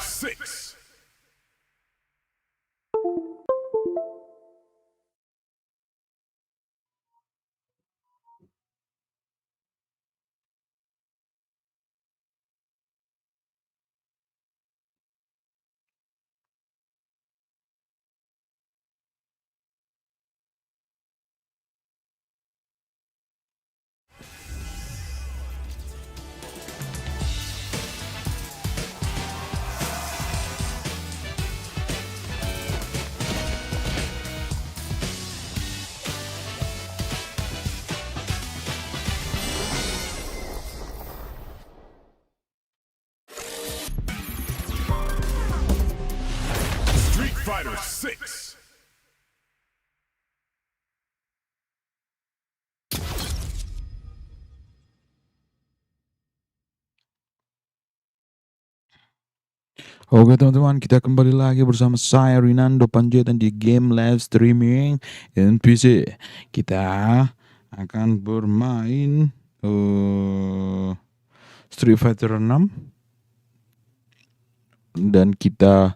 6. Street Fighter 6. Oke teman-teman, kita kembali lagi bersama saya Rinando Panjaitan di game live streaming NPC. Kita akan bermain Street Fighter 6 dan kita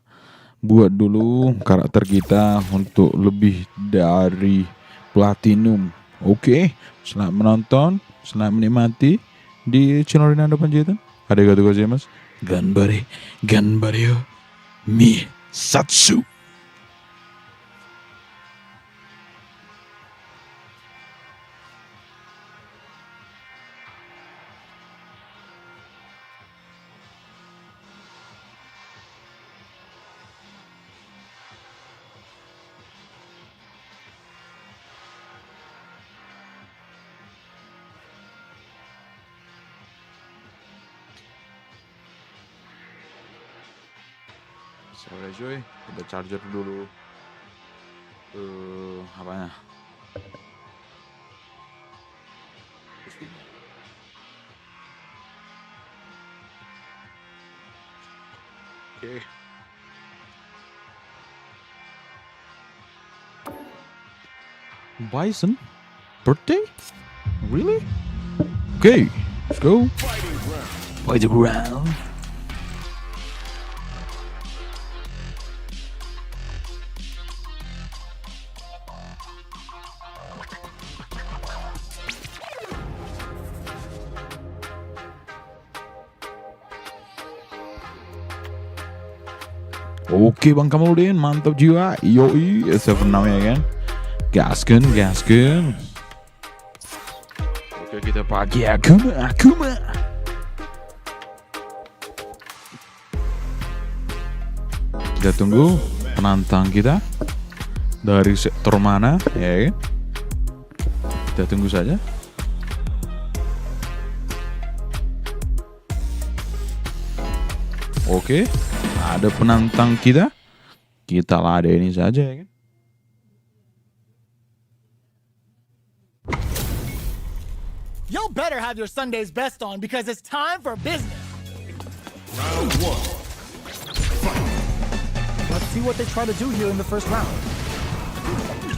buat dulu karakter kita untuk lebih dari platinum. Oke, selamat menonton, selamat menikmati di channel Rinando Panjaitan. Arigatou gozaimasu. Ganbare yo mi satsu. Sorry cuy, kita charger dulu apanya. Oke. Bison? Birthday? Really? Okay, let's go. Fighting round. Oke Bang Kamaludin, mantap jiwa. Yoi, SF6 ya kan. Gasken. Oke, kita pakai Akuma. Kita tunggu penantang kita dari sektor mana ya kan. Kita tunggu saja. Oke, ada penantang kita ladeni saja ya kan. Y'all better have your Sunday's best on because it's time for business. Round 1. Let's see what they try to do here in the first round.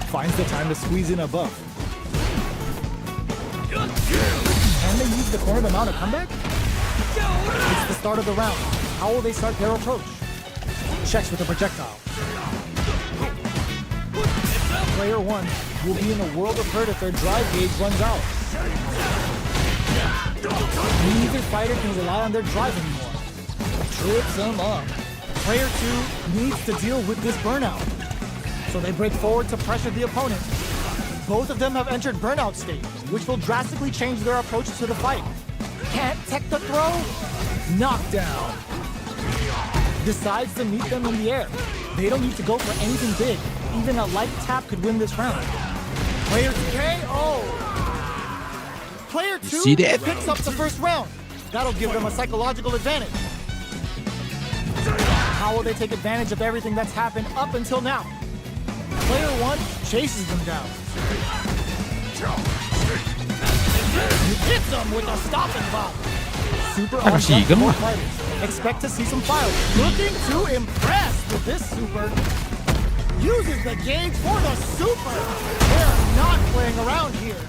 Finds the time to squeeze in a buff. Can they use the corner to mount a comeback? It's the start of the round. How will they start their approach? Checks with a projectile. Player 1 will be in a world of hurt if their drive gauge runs out. Neither fighter can rely on their drive anymore. Trips them up. Player 2 needs to deal with this burnout. So they break forward to pressure the opponent. Both of them have entered burnout state, which will drastically change their approach to the fight. Can't tech the throw? Knockdown. Decides to meet them in the air. They don't need to go for anything big. Even a light tap could win this round. Player 2 KO. Player 2 see that? picks up the first round. That'll give them a psychological advantage. How will they take advantage of everything that's happened up until now? Player 1 chases them down. Hits them with a stopping block. Super on more fighters. Expect to see some fire. Looking to impress with this super. Uses the gauge for the super. They're not playing around here.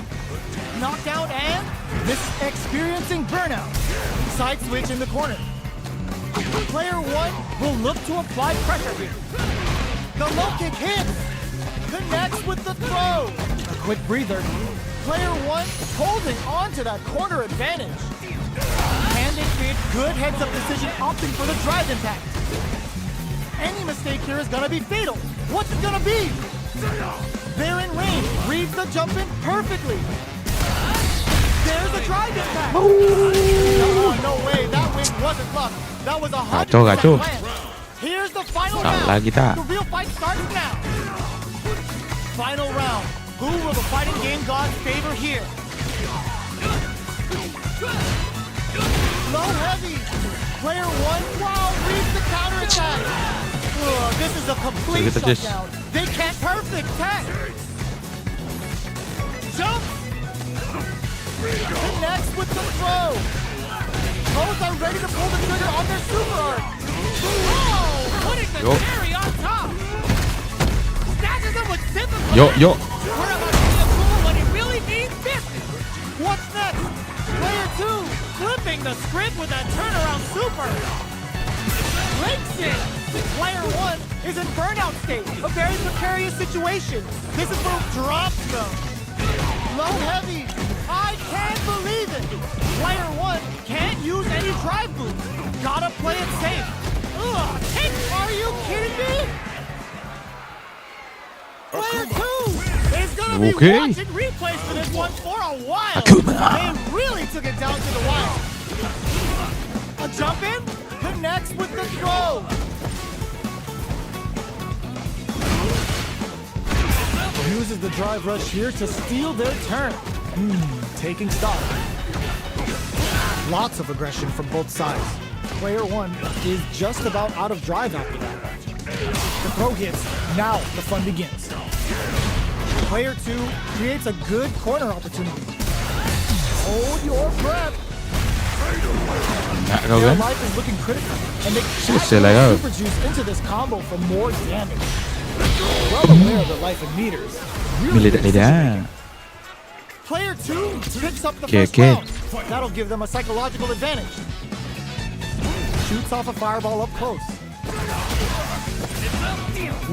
Knockdown and this experiencing burnout. Side switch in the corner. Player 1 will look to apply pressure here. The low kick hits. Connects with the throw. A quick breather. Player 1 holding on to that corner advantage. Can they create good heads-up decision opting for the drive impact? Any mistake here is gonna be fatal. What's it gonna be? They're in range. Reads the jump in perfectly. There's a drive impact. Oh, no way. That win wasn't luck. That was 100% plan. Here's the final round. The real fight starts now. Final round. Who will the fighting game gods favor here? Low heavy. Player 1, wow, reads the counterattack. This is a complete shutdown. They can't perfect tech. Jump. Connects with the throw. Both are ready to pull the trigger on their super art. Oh, putting the cherry on top. Snatches them with simple. Yo. We're about to see a cool when it really means business. What's next? Player 2 flipping the script with that turnaround super. Links it. Player 1 is in burnout state. A very precarious situation. This is where drops them. Low heavy. I can't believe it. Player 1 can't use any drive boots. Gotta play it safe. Ugh, are you kidding me? Player 2 is gonna be watching replays for this one for a while. They really took it down to the wire. A jump in connects with the throw. Uses the drive rush here to steal their turn. Taking stock. Lots of aggression from both sides. Player 1 is just about out of drive after that. The throw hits. Now the fun begins. Player 2 creates a good corner opportunity. Hold your breath. Their life is looking critical, and they can super juice into this combo for more damage. Well aware of their life in meters. Player 2 picks up the first round. That'll give them a psychological advantage. Shoots off a fireball up close.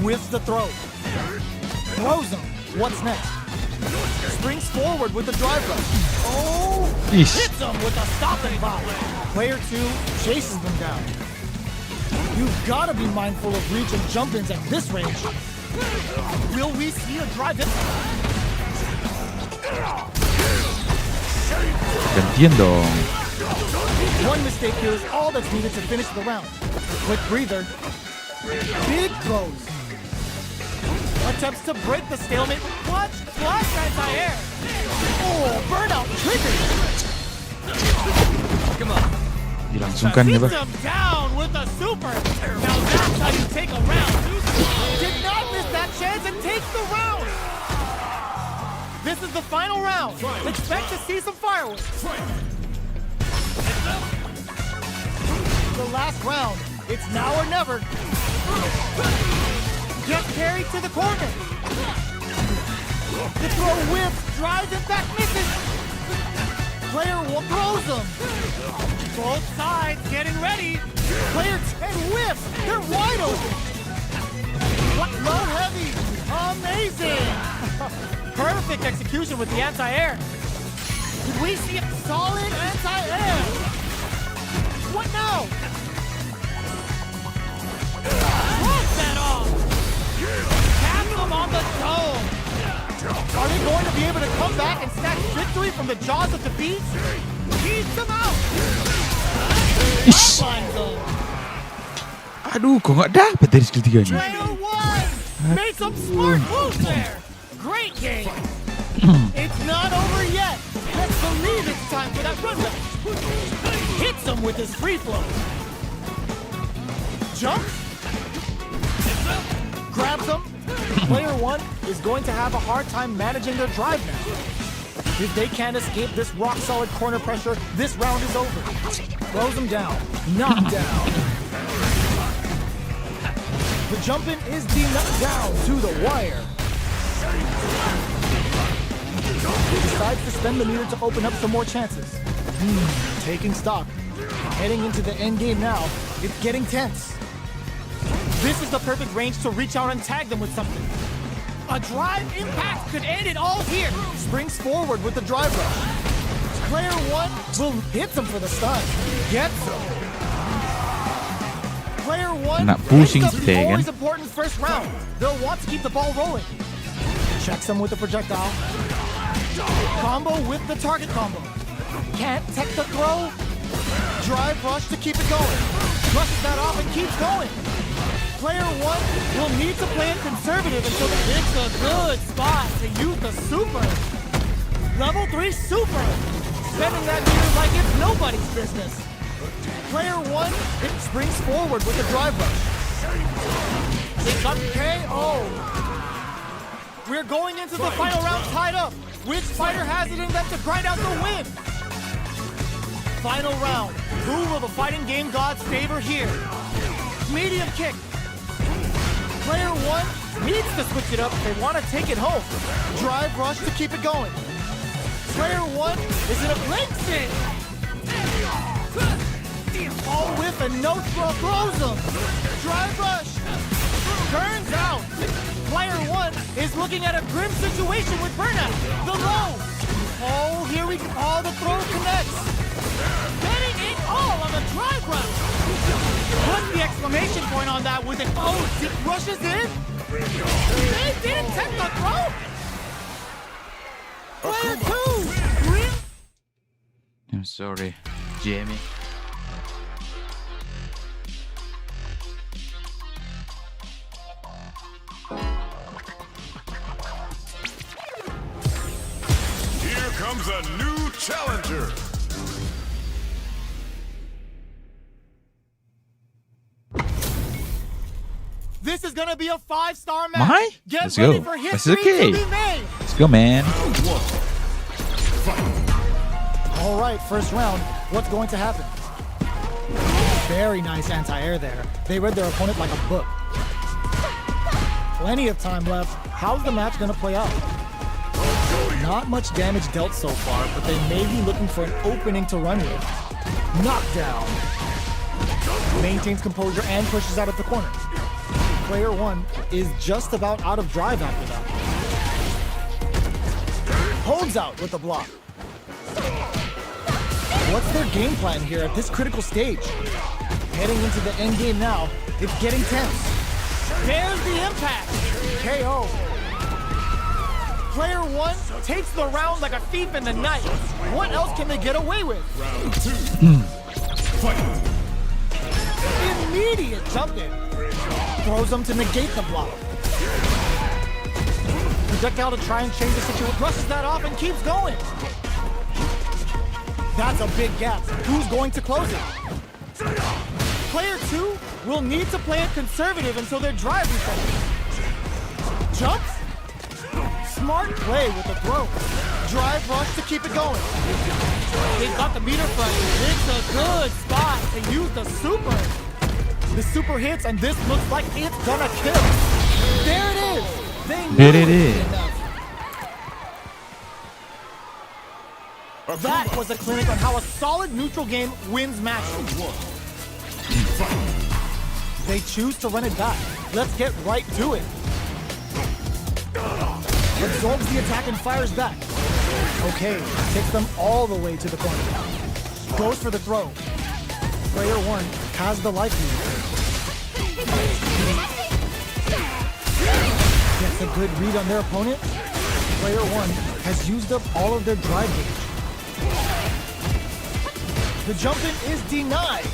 Whiffs the throw. Throws him. What's next? Springs forward with the drive rush. Oh! Hits him with a stopping block. Player 2 chases them down. You've got to be mindful of reach and jump-ins at this range. Will we see a drive in? Entiendo. One mistake here is all that's needed to finish the round. Quick breather. Big throws. Attempts to break the stalemate. Clutch anti-air. Oh, burnout triggered. Come on. Dilangsungkan ya, Bang. Him down with a super. Now that's how you take a round. Did not miss that chance and takes the round. This is the final round. Expect to see some fireworks. The last round. It's now or never. Get carried to the corner. The throw whips, drives and back misses. Player 1 throws them. Both sides getting ready. Player 10 whiffs. They're wide open. Low heavy. Amazing. Perfect execution with the anti-air. Did we see a solid anti-air? What now? Drop that off. Tap them on the dome. Are they going to be able to come back and snatch victory from the jaws of defeat? Keep them out. Aduh, kok nggak dapet dari skill 3-nya? Player 1 made some smart moves there. Great game. It's not over yet. Let's believe it's time for that run back. Hits him with his free flow. Jumps. Grabs him. Player 1 is going to have a hard time managing their drive now. If they can't escape this rock-solid corner pressure, this round is over. Throws him down. Knocked down. The jump-in is knocked down to the wire. He decides to spend the meter to open up some more chances. Taking stock. Heading into the end game now, it's getting tense. This is the perfect range to reach out and tag them with something. A drive impact could end it all here. Springs forward with the drive rush. Player 1 will hit them for the stun. Gets them. Player 1 Nak pusing picks up si the Tegan. always important first round. They'll want to keep the ball rolling. Checks them with the projectile. Combo with the target combo. Can't tech the throw. Drive rush to keep it going. Brushes that off and keeps going. Player 1 will need to play it conservative until it's a good spot to use the super. Level 3 super. Spending that meter like it's nobody's business. Player 1, it springs forward with a drive rush. It got KO. We're going into the final round tied up. Which fighter has it in them to grind out the win? Final round. Who will the fighting game gods favor here? Medium kick. Player 1 needs to switch it up if they want to take it home. Drive rush to keep it going. Player 1 is in a blink sit. All with a no throw throws him. Drive rush. Turns out. Player 1 is looking at a grim situation with burnout. The low. Oh, here we go. Oh, the throw connects. Getting it all on the drive rush. Put the exclamation point on that with an oh, it rushes in. They didn't take the throw. Player 2. I'm sorry, Jamie. Here comes a new challenger. This is gonna be a 5-star match. Mahal? Get Let's ready go. for That's history okay. to be made. Let's go, man. All right, first round. What's going to happen? Very nice anti-air there. They read their opponent like a book. Plenty of time left. How's the match gonna play out? Not much damage dealt so far, but they may be looking for an opening to run with. Knockdown. Maintains composure and pushes out of the corner. Player 1 is just about out of drive after that. Holds out with the block. What's their game plan here at this critical stage? Heading into the end game now, it's getting tense. There's the impact. KO. Player 1 takes the round like a thief in the night. What else can they get away with? Round 2. Fight. Immediate jump in. Throws them to negate the block. Projectile to try and change the situation. Brushes that off and keeps going. That's a big gap. Who's going to close it? Player 2 will need to play it conservative until their drive resets. Jumps. Smart play with the throw. Drive rush to keep it going. They've got the meter front. It's a good spot to use the super. The super hits, and this looks like it's gonna kill. There it is. They knew There it is. enough. That was a clinic on how a solid neutral game wins matches. They choose to run it back. Let's get right to it. Absorbs the attack and fires back. Okay, takes them all the way to the corner. Goes for the throw. Player 1 has the life lead. Gets a good read on their opponent. Player 1 has used up all of their drive gauge. The jump-in is denied.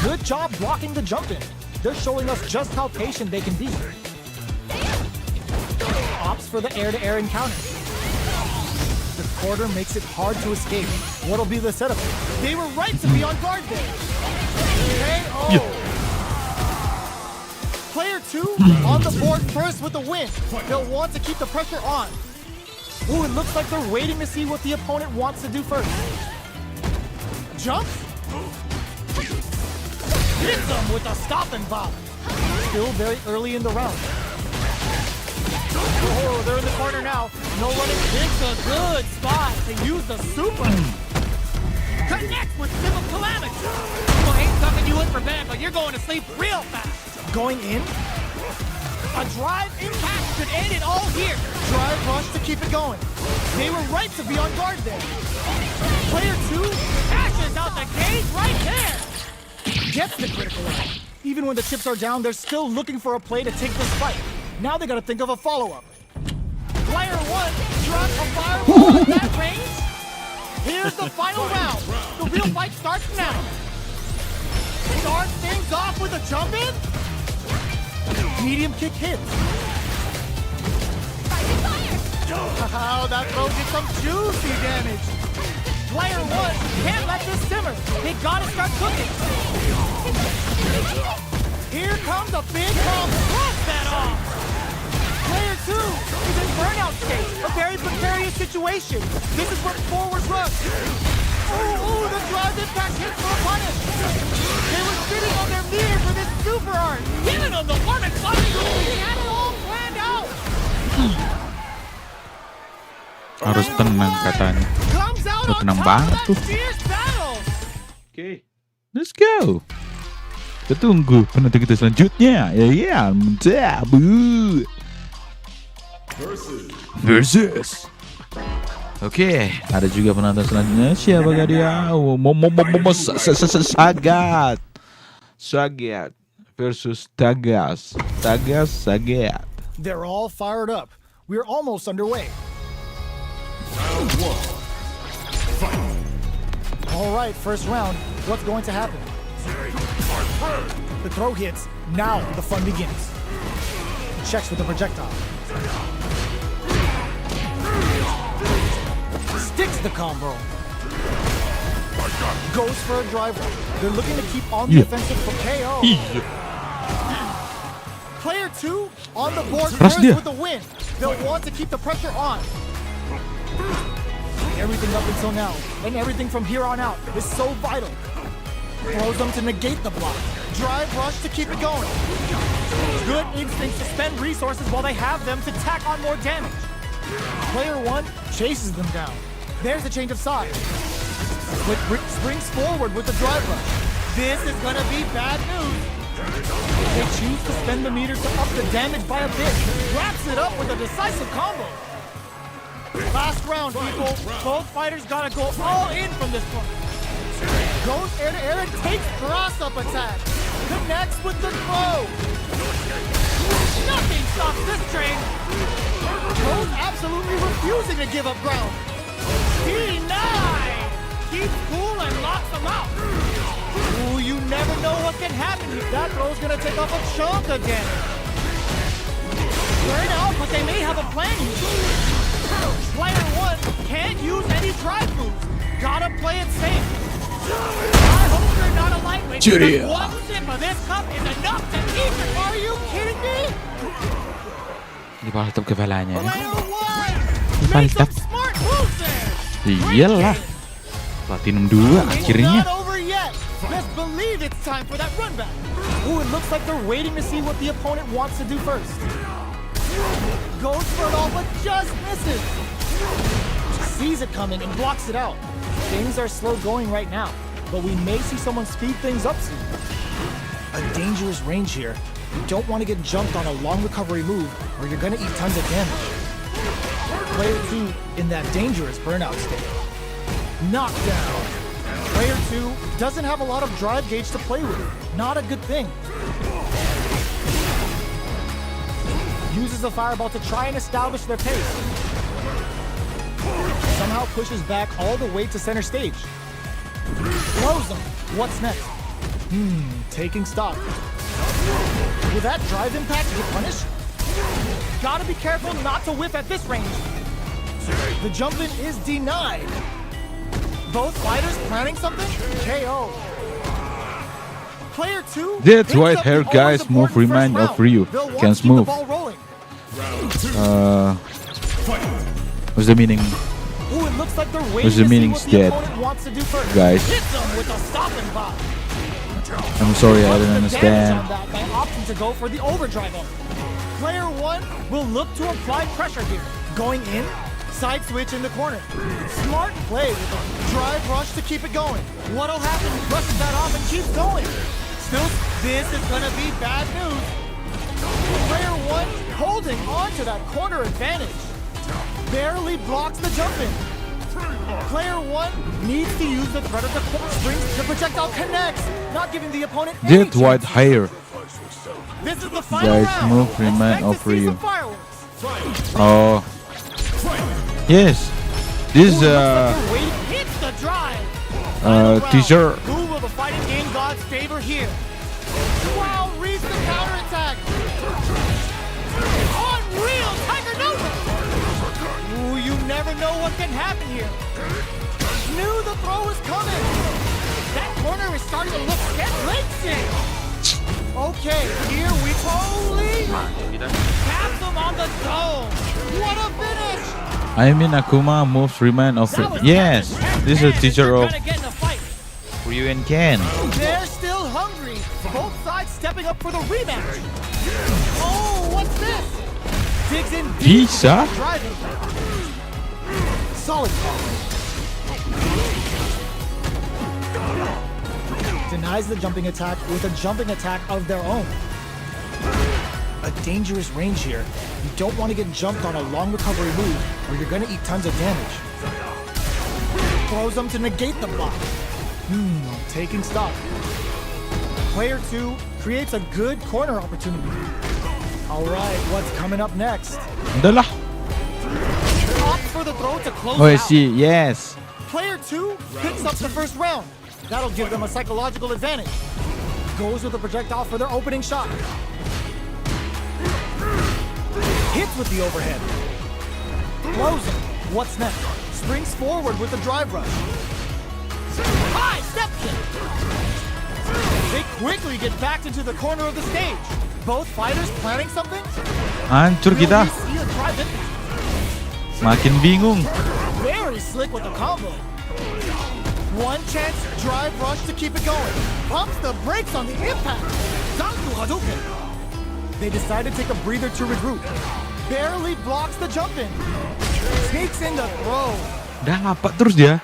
Good job blocking the jump-in. They're showing us just how patient they can be. Opts for the air-to-air encounter. The quarter makes it hard to escape. What'll be the setup? They were right to be on guard there. KO. Player 2 on the board first with the win. They'll want to keep the pressure on. Ooh, it looks like they're waiting to see what the opponent wants to do first. Jumps. Hits them with a stop and bop. Still very early in the round. Oh, they're in the corner now. No running. It's a good spot to use the super. Connect with civil calamity. Well, ain't tucking you in for bed, but you're going to sleep real fast. Going in, A drive impact could end it all here. drive rush to keep it going. They were right to be on guard there. Player 2 Cashes out the cage right there. gets the critical hit. Even when the chips are down, they're still looking for a play to take this fight. Now they gotta think of a follow-up. Player 1 drops a fireball at that range. Here's the final round. The real fight starts now. Start things off with a jump in. Medium kick hits. Oh, that throw did some juicy damage. Player 1 can't let this simmer. They gotta start cooking. Here comes a big bomb. Blast that off. Player 2 is in burnout state. A very precarious situation. This is where forward rush. Oh, the drive impact hits for a punish. They were sitting on their mirror for this super art. Giving them the warm and fuzzy. He had it all planned out. Harus tenang katanya. Comes out Udah on tenang top banget of tuh. that fierce battle. Oke, let's go. Kita tunggu penonton kita selanjutnya. Ya, mantap. Versus. Oke, ada juga penonton selanjutnya. Siapakah dia? Sagot versus Tagas. Sagot. They're all fired up. We're almost underway. All right, first round. What's going to happen? The throw hits. Now the fun begins. Checks with the projectile. Sticks the combo. Goes for a driver. They're looking to keep on the offensive for KO. Player 2 on the board first with the win. They'll want to keep the pressure on. Everything up until now, and everything from here on out is so vital. Throws them to negate the block. Drive rush to keep it going. Good instincts to spend resources while they have them to tack on more damage. Player 1 chases them down. There's a change of sides. Springs forward with the drive rush. This is gonna be bad news. They choose to spend the meter to up the damage by a bit. Wraps it up with a decisive combo. Last round, people. Both fighters gotta go all in from this point. Goes air to air and takes cross-up attack. Connects with the throw. Nothing stops this train. Goes absolutely refusing to give up ground. Denied. Keeps cool and locks them out. Ooh, you never know what can happen here. That throw's gonna take off a chunk of damage. Burn out, but they may have a plan here. Player 1 can't use any drive moves. Gotta play it safe. I hope you're not a lightweight. Cheerio. Because one sip of this cup is enough to keep it. Are you kidding me? Dipaltap kepalanya. Player 1 Dipaltap. makes some smart moves there. Iyalah. Platinum 2 It's akhirnya. not over yet. Let's believe it's time for that run back. Ooh, it looks like they're waiting to see what the opponent wants to do first. Goes for it all, but just misses. Sees it coming and blocks it out. Things are slow going right now, but we may see someone speed things up soon. A dangerous range here. You don't want to get jumped on a long recovery move, or you're going to eat tons of damage. Player 2 in that dangerous burnout state. Knockdown. Player 2 doesn't have a lot of drive gauge to play with. Not a good thing. Uses the fireball to try and establish their pace. Somehow pushes back all the way to center stage. Throws them. What's next? Taking stock. Will that drive impact get punished? Gotta be careful not to whiff at this range. The jump in is denied. Both fighters planning something? KO. Player 2. That picks white up hair the guy's always move important remind first of Ryu. round. They'll want Can't to keep the move. ball rolling. What's the meaning, Ooh, it looks like they're waiting What's the to see meaning what the dead? opponent wants to do first. guys? Hits them with a stopping block. I'm sorry, I didn't What's the damage on understand. that by opting to go for the overdrive up? Player 1 will look to apply pressure here. Going in, Side switch in the corner. Smart play with a drive rush to keep it going. What'll happen? Brushes that off and keeps going. Still, this is gonna be bad news. Player 1 holding on to that corner advantage. Barely blocks the jump in. Player 1 needs to use the threat of the corner strings. The projectile connects, not giving the opponent any That white chance. hair. This is the final Guys, round. move remain Expect to over see you. some fireworks. Oh. Yes. This Ooh, looks like they're waiting. Hits the drive. Final round. teacher. Who will the fighting game gods favor here? Wow, reads the counterattack. Unreal Tiger Nova. Ooh, you never know what can happen here. Knew the throw was coming. That corner is starting to look scary. Okay, here we totally taps him on the dome. What a finish! I mean Akuma moves remain over. That was Yes. Captain This is a Japan. teacher They're of gonna get in a fight. Ryu and Ken. They're still hungry. Both sides stepping up for the rematch. Oh, what's this? Digs in deep. Bisa? Driving. Solid call. Denies the jumping attack with a jumping attack of their own. A dangerous range here. You don't want to get jumped on a long recovery move or you're going to eat tons of damage. Throws them to negate the block. Taking stock. Player 2 creates a good corner opportunity. All right, what's coming up next? Udah lah. Opts for the throw to close Oh, I out. see. Yes. Player 2 picks up the first round. That'll give them a psychological advantage. Goes with a projectile for their opening shot. Hits with the overhead. Throws him. What's next? Springs forward with the drive rush. High step kick. They quickly get backed into the corner of the stage. Both fighters planning something? Hancur Will kita. we see a drive impact? Makin bingung. Very slick with the combo. One chance drive rush to keep it going. Pumps the brakes on the impact. Zanku Hadouken. They decide to take a breather to regroup. Barely blocks the jump in. Sneaks in the throw. Dapat terus dia.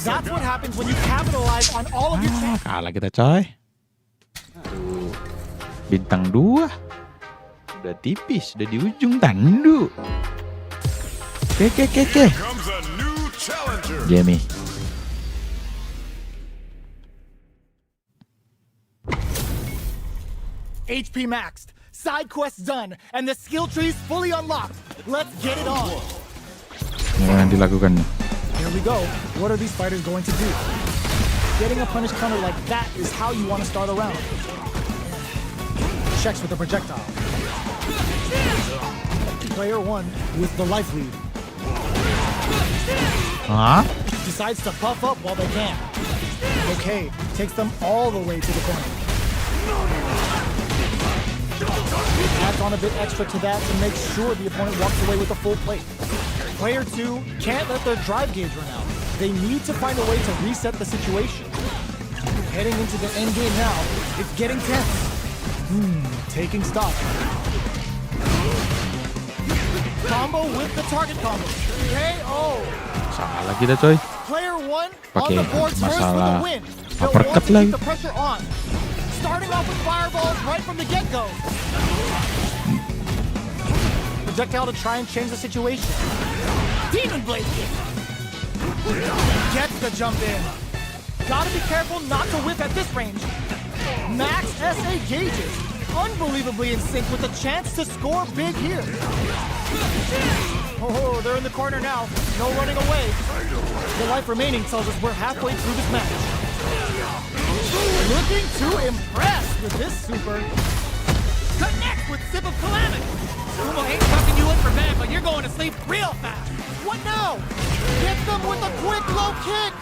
That's what happens when you capitalize on all of your chances. Kalah kita coy. Aduh. Bintang 2. Udah tipis, udah di ujung tandu. Oke. Comes a new challenger. Jamie. HP maxed, side quests done, and the skill tree's fully unlocked. Let's get it on. Ini yang dilakukan nih. Here we go. What are these fighters going to do? Getting a punish counter like that is how you want to start a round. Checks with the projectile. Player 1 with the life lead. Hah? Decides to buff up while they can. Okay, takes them all the way to the corner. Adds on a bit extra to that to make sure the opponent walks away with a full plate. Player 2 can't let their drive gauge run out. They need to find a way to reset the situation. Heading into the end game now, it's getting tense. Taking stock. Combo with the target combo. KO. Salah kita coy. Player 1 on Pakai the boards first for the masalah win. They'll uppercut want to lagi. keep the pressure on. Starting off with fireballs right from the get-go. Projectile to try and change the situation. Demon Blade kick. Gets the jump in. Gotta be careful not to whip at this range. Max SA gauges. Unbelievably in sync with the chance to score big here. Oh, they're in the corner now. No running away. The life remaining tells us we're halfway through this match. Looking to impress with this super. Connect with Sip of Calamity. Sumo ain't tucking you in for bed, but you're going to sleep real fast. What now? Gets them with a quick low kick.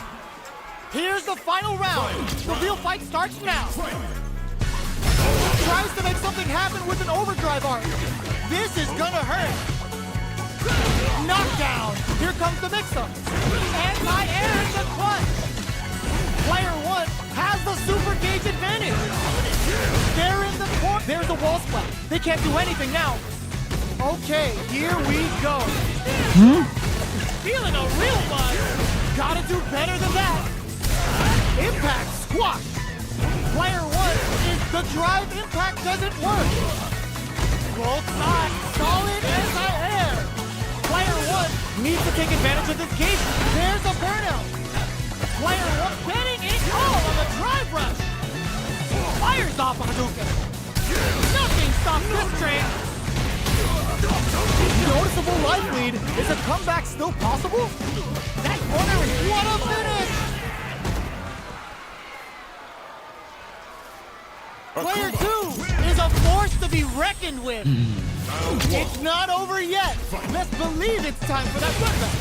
Here's the final round. The real fight starts now. Tries to make something happen with an overdrive arc. This is gonna hurt. Knockdown. Here comes the mix-up. Anti-air in the clutch. Player 1 has the super gauge advantage. They're in the corner. There's a wall splat. They can't do anything now. Okay, here we go. feeling a real buzz. Gotta do better than that. Impact squash. Player 1 is the drive impact doesn't work. Both sides solid anti-air. Player 1 needs to take advantage of this gate. There's a burnout. Player 1 betting it all on the drive rush. Fires off a Hadouken. Nothing stops this train. Noticeable life lead. Is a comeback still possible? That corner is what a finish. Player 2 is a force to be reckoned with. It's not over yet. Let's believe it's time for that comeback.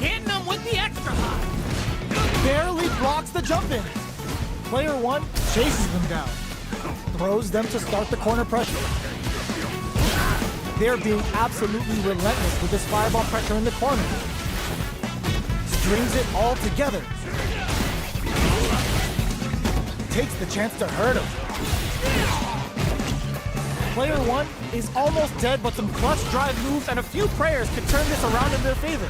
Hitting them with the extra high. Barely blocks the jump in. Player 1 chases them down. Throws them to start the corner pressure. They're being absolutely relentless with this fireball pressure in the corner. Strings it all together. Takes the chance to hurt him. Player 1 is almost dead, but some clutch drive moves and a few prayers could turn this around in their favor.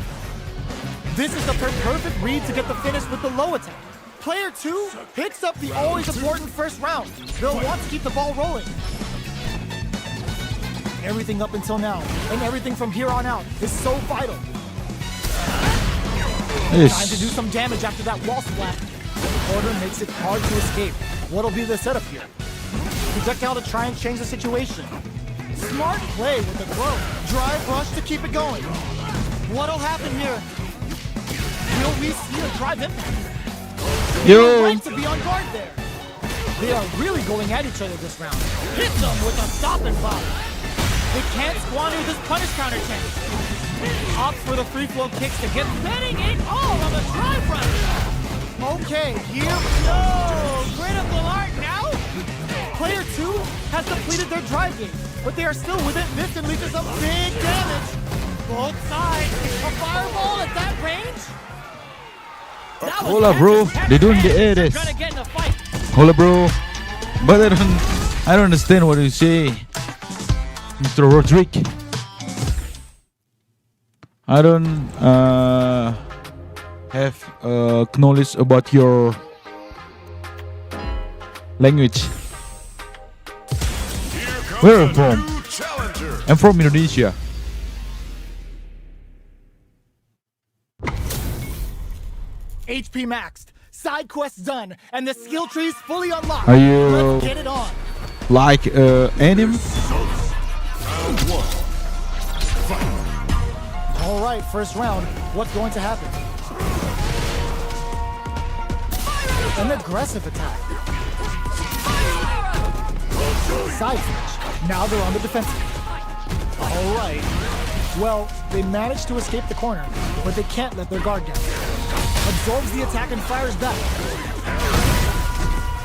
This is the perfect read to get the finish with the low attack. Player 2 picks up the always important first round. They'll want to keep the ball rolling. Everything up until now, and everything from here on out, is so vital. Time to do some damage after that wall splat. The order makes it hard to escape. What'll be the setup here? Projectile to try and change the situation. Smart play with the throw. Drive rush to keep it going. What'll happen here? Will we see a drive impact? They're right to be on guard there. They are really going at each other this round. Hit them with a stop and pop. They can't squander this punish counter chance. Opts for the free flow kicks to get betting it all on the drive rush. Okay, here we go. Critical art now. Player 2 has depleted their drive game, but they are still within distance to some big damage. Both sides. A fireball at that range? Hold up, bro. They don't get air this. Hold up, bro. But I don't understand what you say, Mr. Roderick. I don't have knowledge about your language. Where are you from? I'm from Indonesia. HP maxed, side quests done, and the skill tree's fully unlocked. Are you Let's get it on. like anime? All right, first round. What's going to happen? An aggressive attack. Side switch. Now they're on the defensive. All right. Well, they managed to escape the corner, but they can't let their guard down. Absorbs the attack and fires back.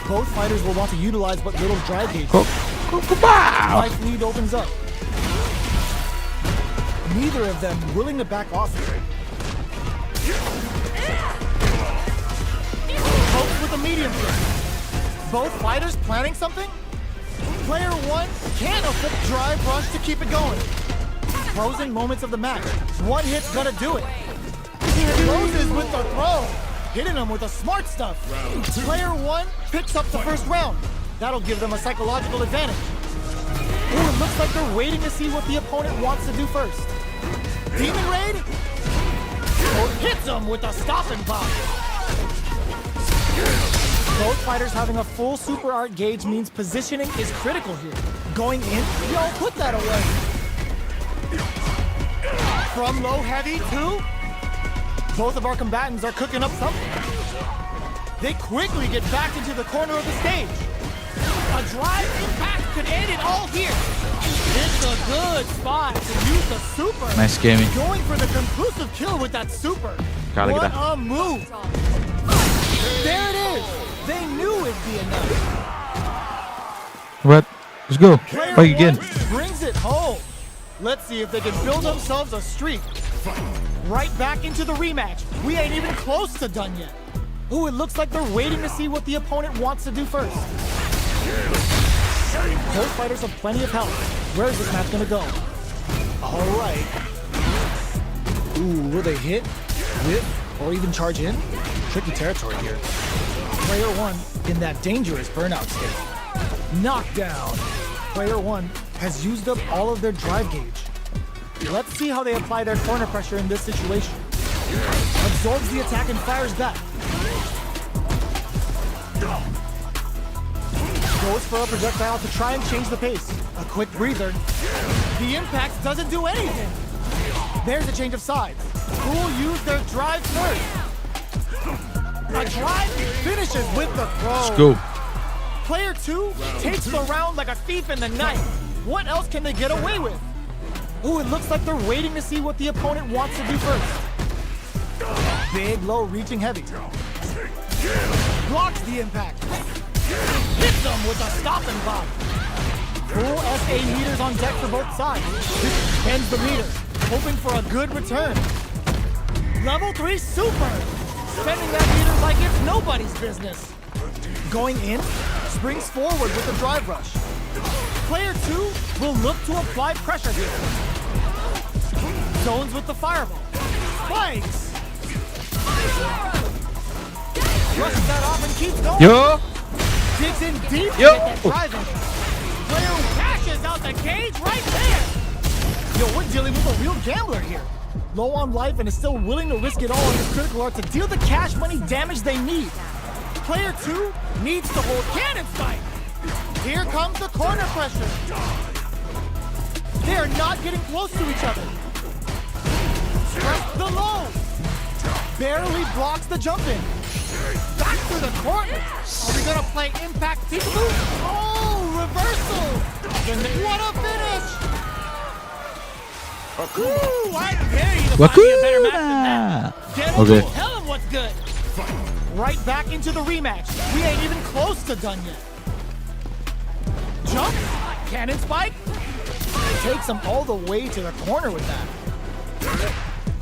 Both fighters will want to utilize but little drive gauge. Life lead opens up. Neither of them willing to back off here. Pokes with a medium kick. Both fighters planning something? Player 1 can't affect drive rush to keep it going. Closing moments of the match. One hit's gonna do it. He closes with the throw. Hitting him with the smart stuff. Player 1 picks up the first round. That'll give them a psychological advantage. Ooh, it looks like they're waiting to see what the opponent wants to do first. Demon Raid? Hits him with a stop and pop. Both fighters having a full super art gauge means positioning is critical here. Going in? Yo, put that away. From low heavy to... Both of our combatants are cooking up something. They quickly get back into the corner of the stage. A drive impact could end it all here. It's a good spot to use the super. Nice, Cammy. Going for the conclusive kill with that super. Kala What kita. a move. There it is. They knew it'd be enough. What? Let's go. Player Fight again. 1 brings it home. Let's see if they can build themselves a streak. Right back into the rematch. We ain't even close to done yet. Ooh, it looks like they're waiting to see what the opponent wants to do first. Both fighters have plenty of health. Where's this match gonna go? All right. Ooh, will they hit, whip, or even charge in? Tricky territory here. Player 1 in that dangerous burnout state. Knockdown. Player 1 has used up all of their drive gauge. Let's see how they apply their corner pressure in this situation. Absorbs the attack and fires back. Goes for a projectile to try and change the pace. A quick breather. The impact doesn't do anything. There's a change of sides. Who will use their drive first? A drive finishes with the throw. Let's go. Player 2 takes the round like a thief in the night. What else can they get away with? Ooh, it looks like they're waiting to see what the opponent wants to do first. Big, low, reaching heavy. Blocks the impact. Hits them with a stop and pop. Full SA meters on deck for both sides. This bends the meter, hoping for a good return. Level 3 super. Spending that meter like it's nobody's business. Going in, springs forward with a drive rush. Player 2 will look to apply pressure here. Zones with the fireball. Spikes. Rushes that off and keeps going. Yo. Digs in deep to Yo. get that drive in. Player cashes out the cage right there. Yo, we're dealing with a real gambler here. Low on life and is still willing to risk it all on his critical art to deal the cash money damage they need. Player 2 needs to hold cannon spike. Here comes the corner pressure. They are not getting close to each other. Press the low. Barely blocks the jump in. Back to the corner. Are we gonna play impact peekaboo? Oh, reversal. What a finish. Ooh, I dare you to find me a better match than that. Get him, Okay. tell him what's good. Right back into the rematch. We ain't even close to done yet. Jump, cannon spike. Takes him all the way to the corner with that.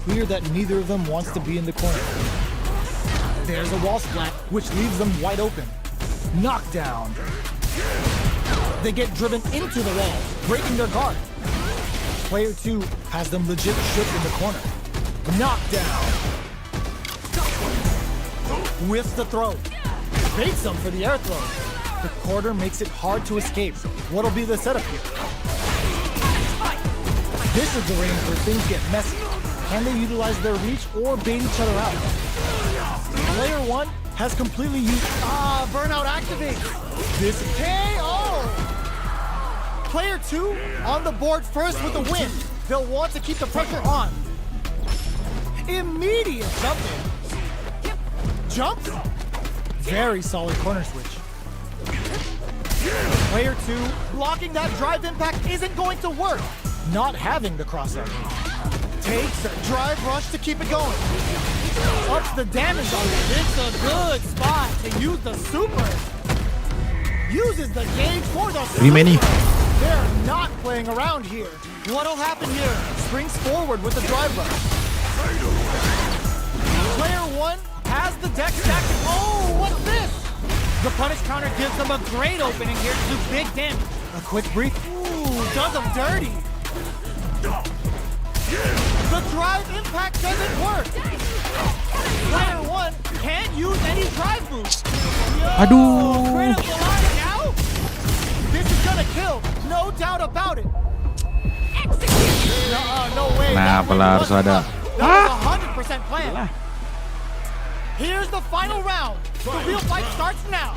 Clear that neither of them wants to be in the corner. There's a wall splat, which leaves them wide open. Knockdown. They get driven into the wall, breaking their guard. Player 2 has them legit shook in the corner. Knockdown. Whiffs the throw. Baits them for the air throw. The quarter makes it hard to escape. What'll be the setup here? This is the range where things get messy. Can they utilize their reach or bait each other out? Player 1 has completely used... burnout activates. This KO! Player 2 on the board first with the win. They'll want to keep the pressure on. Immediate jump in. Jumps. Very solid corner switch. Player 2 blocking that drive impact isn't going to work. Not having the crosshair. Takes a drive rush to keep it going. Ups the damage on it. It's a good spot to use the super. Uses the gauge for the super. Many. They're not playing around here. What'll happen here? Springs forward with the drive rush. Player 1 has the deck stacked. Oh, what's this? The punish counter gives them a great opening here to do big damage. A quick break. Ooh, does them dirty. The drive impact doesn't work. Player 1 can't use any drive boost. Aduh. Critical line now. This is gonna kill, no doubt about it. No way. Kenapa lah harus ada? That was 100% planned. Here's the final round. The real fight starts now.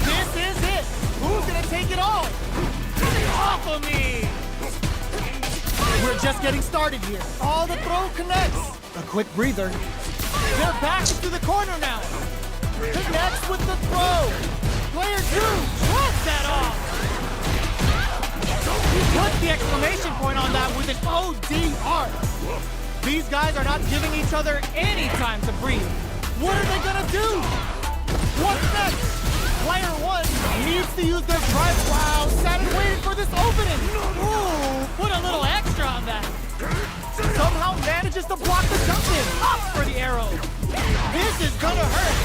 This is it. Who's gonna take it all? Off of me. We're just getting started here. All the throw connects. A quick breather. They're back into the corner now. Connects with the throw. Player 2 drops that off. He put the exclamation point on that with an ODR. These guys are not giving each other any time to breathe. What are they gonna do? What's next? Player 1 needs to use their drive. Wow, sat and waited for this opening. Ooh, put a little extra on that. Somehow manages to block the jump in. Up for the arrow. This is gonna hurt.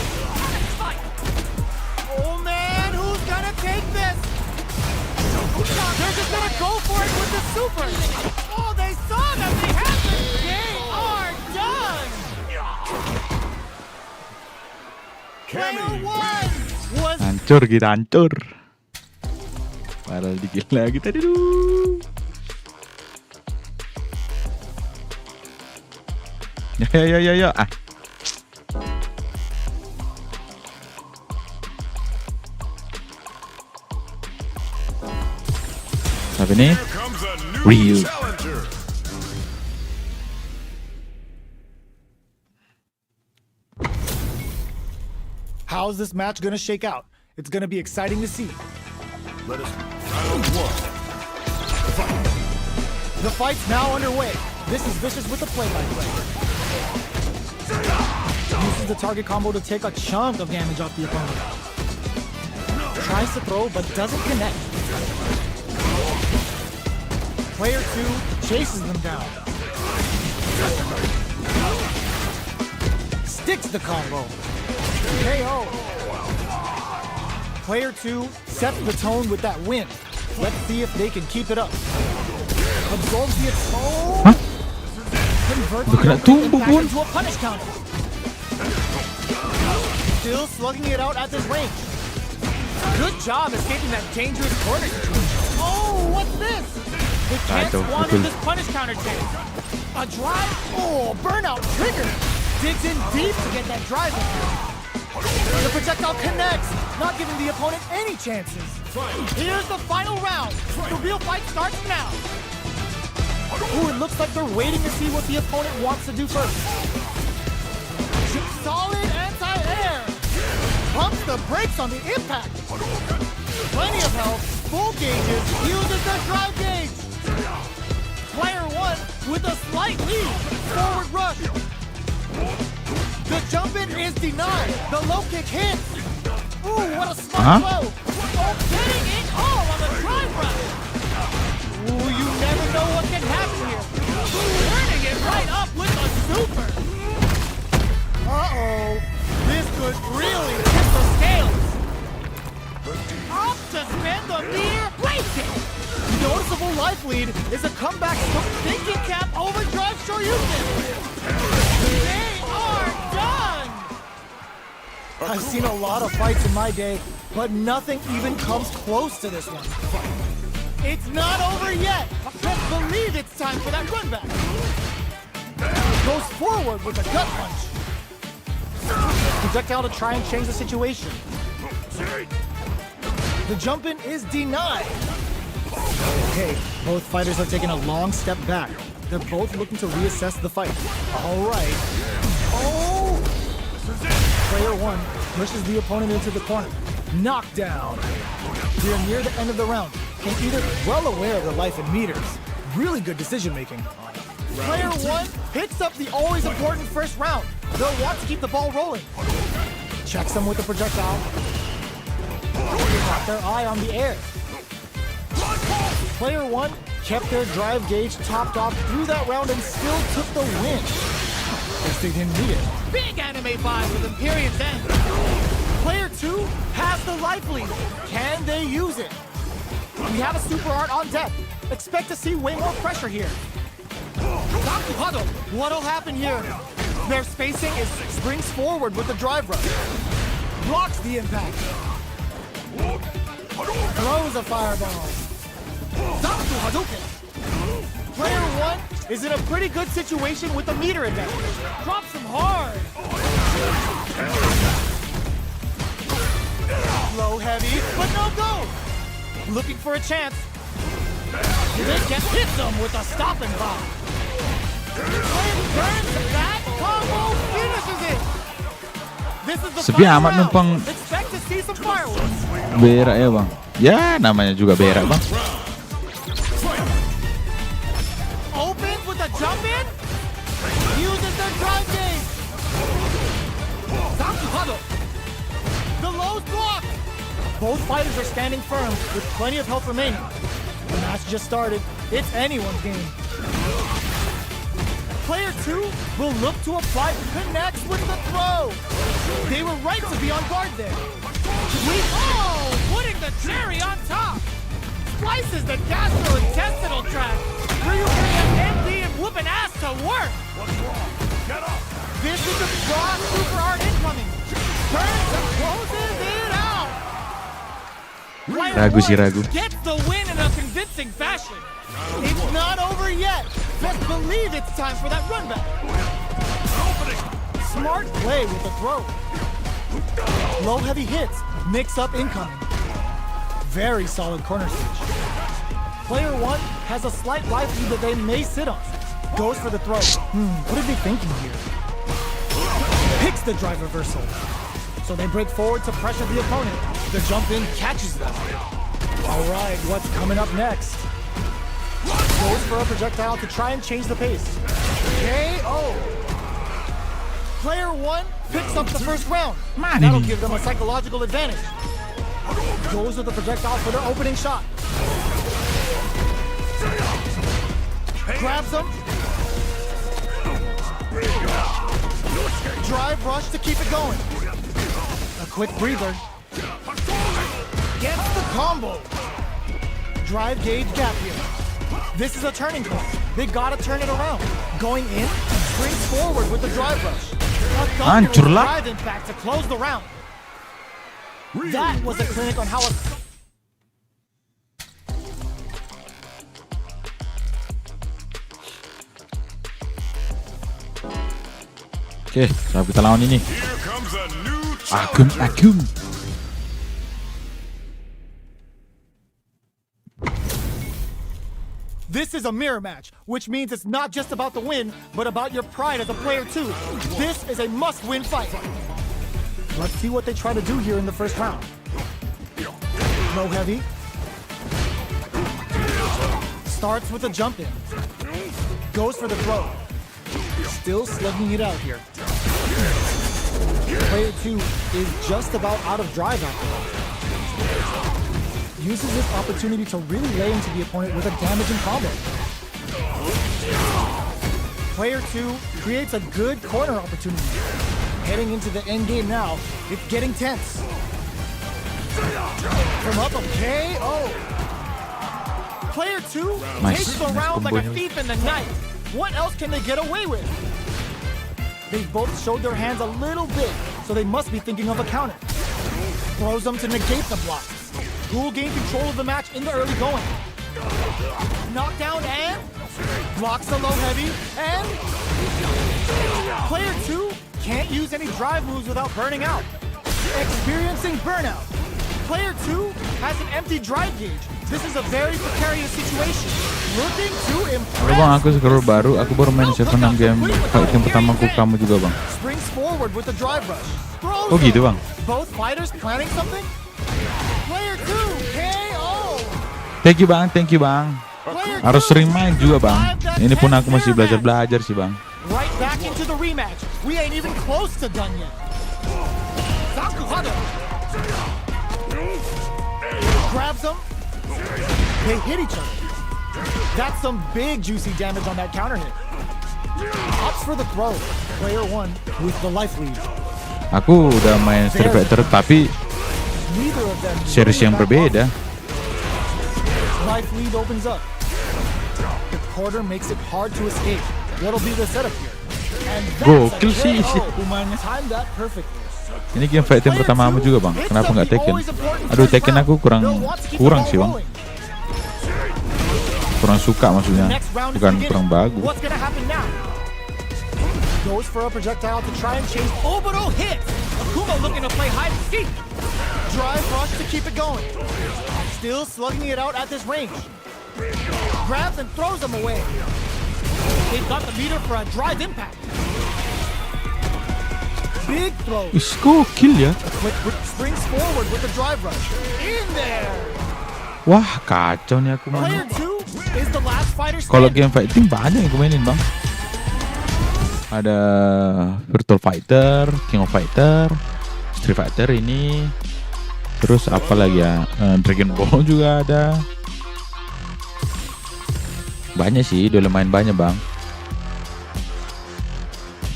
Oh man, who's gonna take this? They're just gonna go for it with the super. Oh, they saw that they had it. They are done. Player one was Hancur kita, hancur. Padahal dikit lagi tadi tuh. Ya. Ah. Tapi ini Here comes a new Real. challenger. How's this match gonna shake out? It's gonna be exciting to see. Let us round one. The fight's now underway. This is Vicious with the play-by-play. Uses the target combo to take a chunk of damage off the opponent. Tries to throw, but doesn't connect. Player 2 chases them down. Sticks the combo. KO. Player 2 sets the tone with that win. Let's see if they can keep it up. Absorbs the oh! Hah? Converts Udah kena the tumbuh, impact Bun. into a punish counter. Still slugging it out at this range. good job escaping that dangerous corner situation. Oh, what's this? They can't Ito, squander betul. this punish counter chance. A drive? Oh, burnout trigger. Digs in deep to get that drive in. The projectile connects, not giving the opponent any chances. Here's the final round. The real fight starts now. Ooh, it looks like they're waiting to see what the opponent wants to do first. Solid anti-air. Pumps the brakes on the impact. Plenty of health, full gauges, uses the drive gauge. Player one with a slight lead. Forward rush. The jump in is denied. The low kick hits. Ooh, what a smart throw. Oh, getting it all on the drive rush. Ooh, you never know what can happen here. Turning it right up with a super. Uh-oh. This could really tip the scales. Up to spin the near breaking. Noticeable life lead is a comeback from thinking cap overdrive Shoryuken. They are done. I've seen a lot of fights in my day, but nothing even comes close to this one. It's not over yet. Just believe it's time for that run back. Goes forward with a gut punch. Projectile to try and change the situation. The jump in is denied. Okay, both fighters are taking a long step back. They're both looking to reassess the fight. All right. Oh! Player one pushes the opponent into the corner. Knockdown. We are near the end of the round, and either well aware of the life in meters. Really good decision making. Player one picks up the always important first round. They'll want to keep the ball rolling. Checks them with the projectile. Got their eye on the air. Player one kept their drive gauge topped off through that round and still took the win. Guess they didn't need it. Big anime vibe with Imperium's end. Player two has the life lead. Can they use it? We have a super art on deck. Expect to see way more pressure here. What'll happen here? Their spacing is springs forward with the drive rush. Blocks the impact. Throws a fireball. Player one is in a pretty good situation with the meter advantage. Drops him hard. Low heavy, but no go. Looking for a chance. They can hit them with a stopping bomb. That combo finishes it. This is the Sepi final amat round. numpang Expect to see some fireworks. berak ya bang. Ya namanya juga berak bang. Opens with a jump in. Uses their drive gauge. The low's blocked. Both fighters are standing firm with plenty of health remaining. The match just started. It's anyone's game. Player two will look to apply connects with the throw. They were right to be on guard there. Putting the cherry on top. Slices the gastrointestinal. football track. Ryu getting MD and whooping ass to work. What's wrong? Get up! This is a strong super art incoming. Turns and closes it out. Player Ragu sih, one ragu. gets the win in a convincing fashion. It's not over yet. Best believe it's time for that run back. Smart play with the throw. Low heavy hits, mix up incoming. Very solid corner switch. Player one has a slight life lead that they may sit on. Goes for the throw. What are they thinking here? Picks the drive reversal. So they break forward to pressure the opponent. The jump in catches them. All right, what's coming up next? Goes for a projectile to try and change the pace. KO. Player one picks up the first round. That'll give them a psychological advantage. Goes with the projectile for their opening shot. Grabs him. Drive rush to keep it going. A quick breather. Gets the combo. Drive gauge gap here. This is a turning point. They gotta turn it around. Going in, springs forward with the drive rush. A thunderous Hancur lah. drive impact to close the round. That was a clinic on how a... Oke, saat kita lawan ini. Here comes a new Akum, challenger. akum. This is a mirror match, which means it's not just about the win, but about your pride as a player too. This is a must-win fight. Let's see what they try to do here in the first round. Low heavy. Starts with a jump in. Goes for the throw. Still slugging it out here. Player 2 is just about out of drive after that. Uses this opportunity to really lay into the opponent with a damaging combo. Player 2 creates a good corner opportunity. Heading into the end game now, it's getting tense. From up a KO. Player 2 Nice. takes the round like a Combo. thief in the night. What else can they get away with? They both showed their hands a little bit, so they must be thinking of a counter. Throws them to negate the blocks. Who will gain control of the match in the early going? Knockdown and blocks the low heavy and player 2 can't use any drive moves without burning out. Experiencing burnout. Player 2 has an empty drive gauge. This is a very precarious situation. Looking to Halo bang, aku scroll baru. Aku baru main 7 game fight yang pertama ku kamu juga bang. Springs forward with the drive rush. Throws Oh gitu bang. Both fighters planning something? Player 2 KO. Thank you bang, thank you bang. Player Harus 2 sering main juga bang. Ini pun aku masih belajar sih bang. Right back into the rematch. We ain't even close to done yet. Sagot grabs him. They hit each other. That's some big juicy damage on that counter hit. Opts for the throw. Player 1 with the life lead. Aku udah main Street Fighter tapi Neither of them series yang berbeda. Life lead opens up. The quarter makes it hard to escape. What'll be the setup here? And Gokil sih isi KO. hukumannya. Time that perfectly. Ini game fight yang pertama kamu juga bang. Kenapa nggak Tekken? Aduh Tekken aku kurang sih bang. Kurang suka maksudnya. Bukan kurang bagus. What's gonna happen now? Goes for a projectile to try and chase orbital hit. Akuma looking to play hide and seek. Drive rush to keep it going. Still slugging it out at this range. Grabs and throws him away. They've got the meter for a drive impact. Big throw. Is gokil ya. Quick springs forward with the drive rush. In there. Wah kacau nih aku Player main. 2 is the last fighter Kalau standing. game fighting banyak yang aku mainin bang. Ada Virtual Fighter, King of Fighter, Street Fighter ini. Terus apa lagi ya? Dragon Ball juga ada. Banyak sih, udah lumayan banyak bang.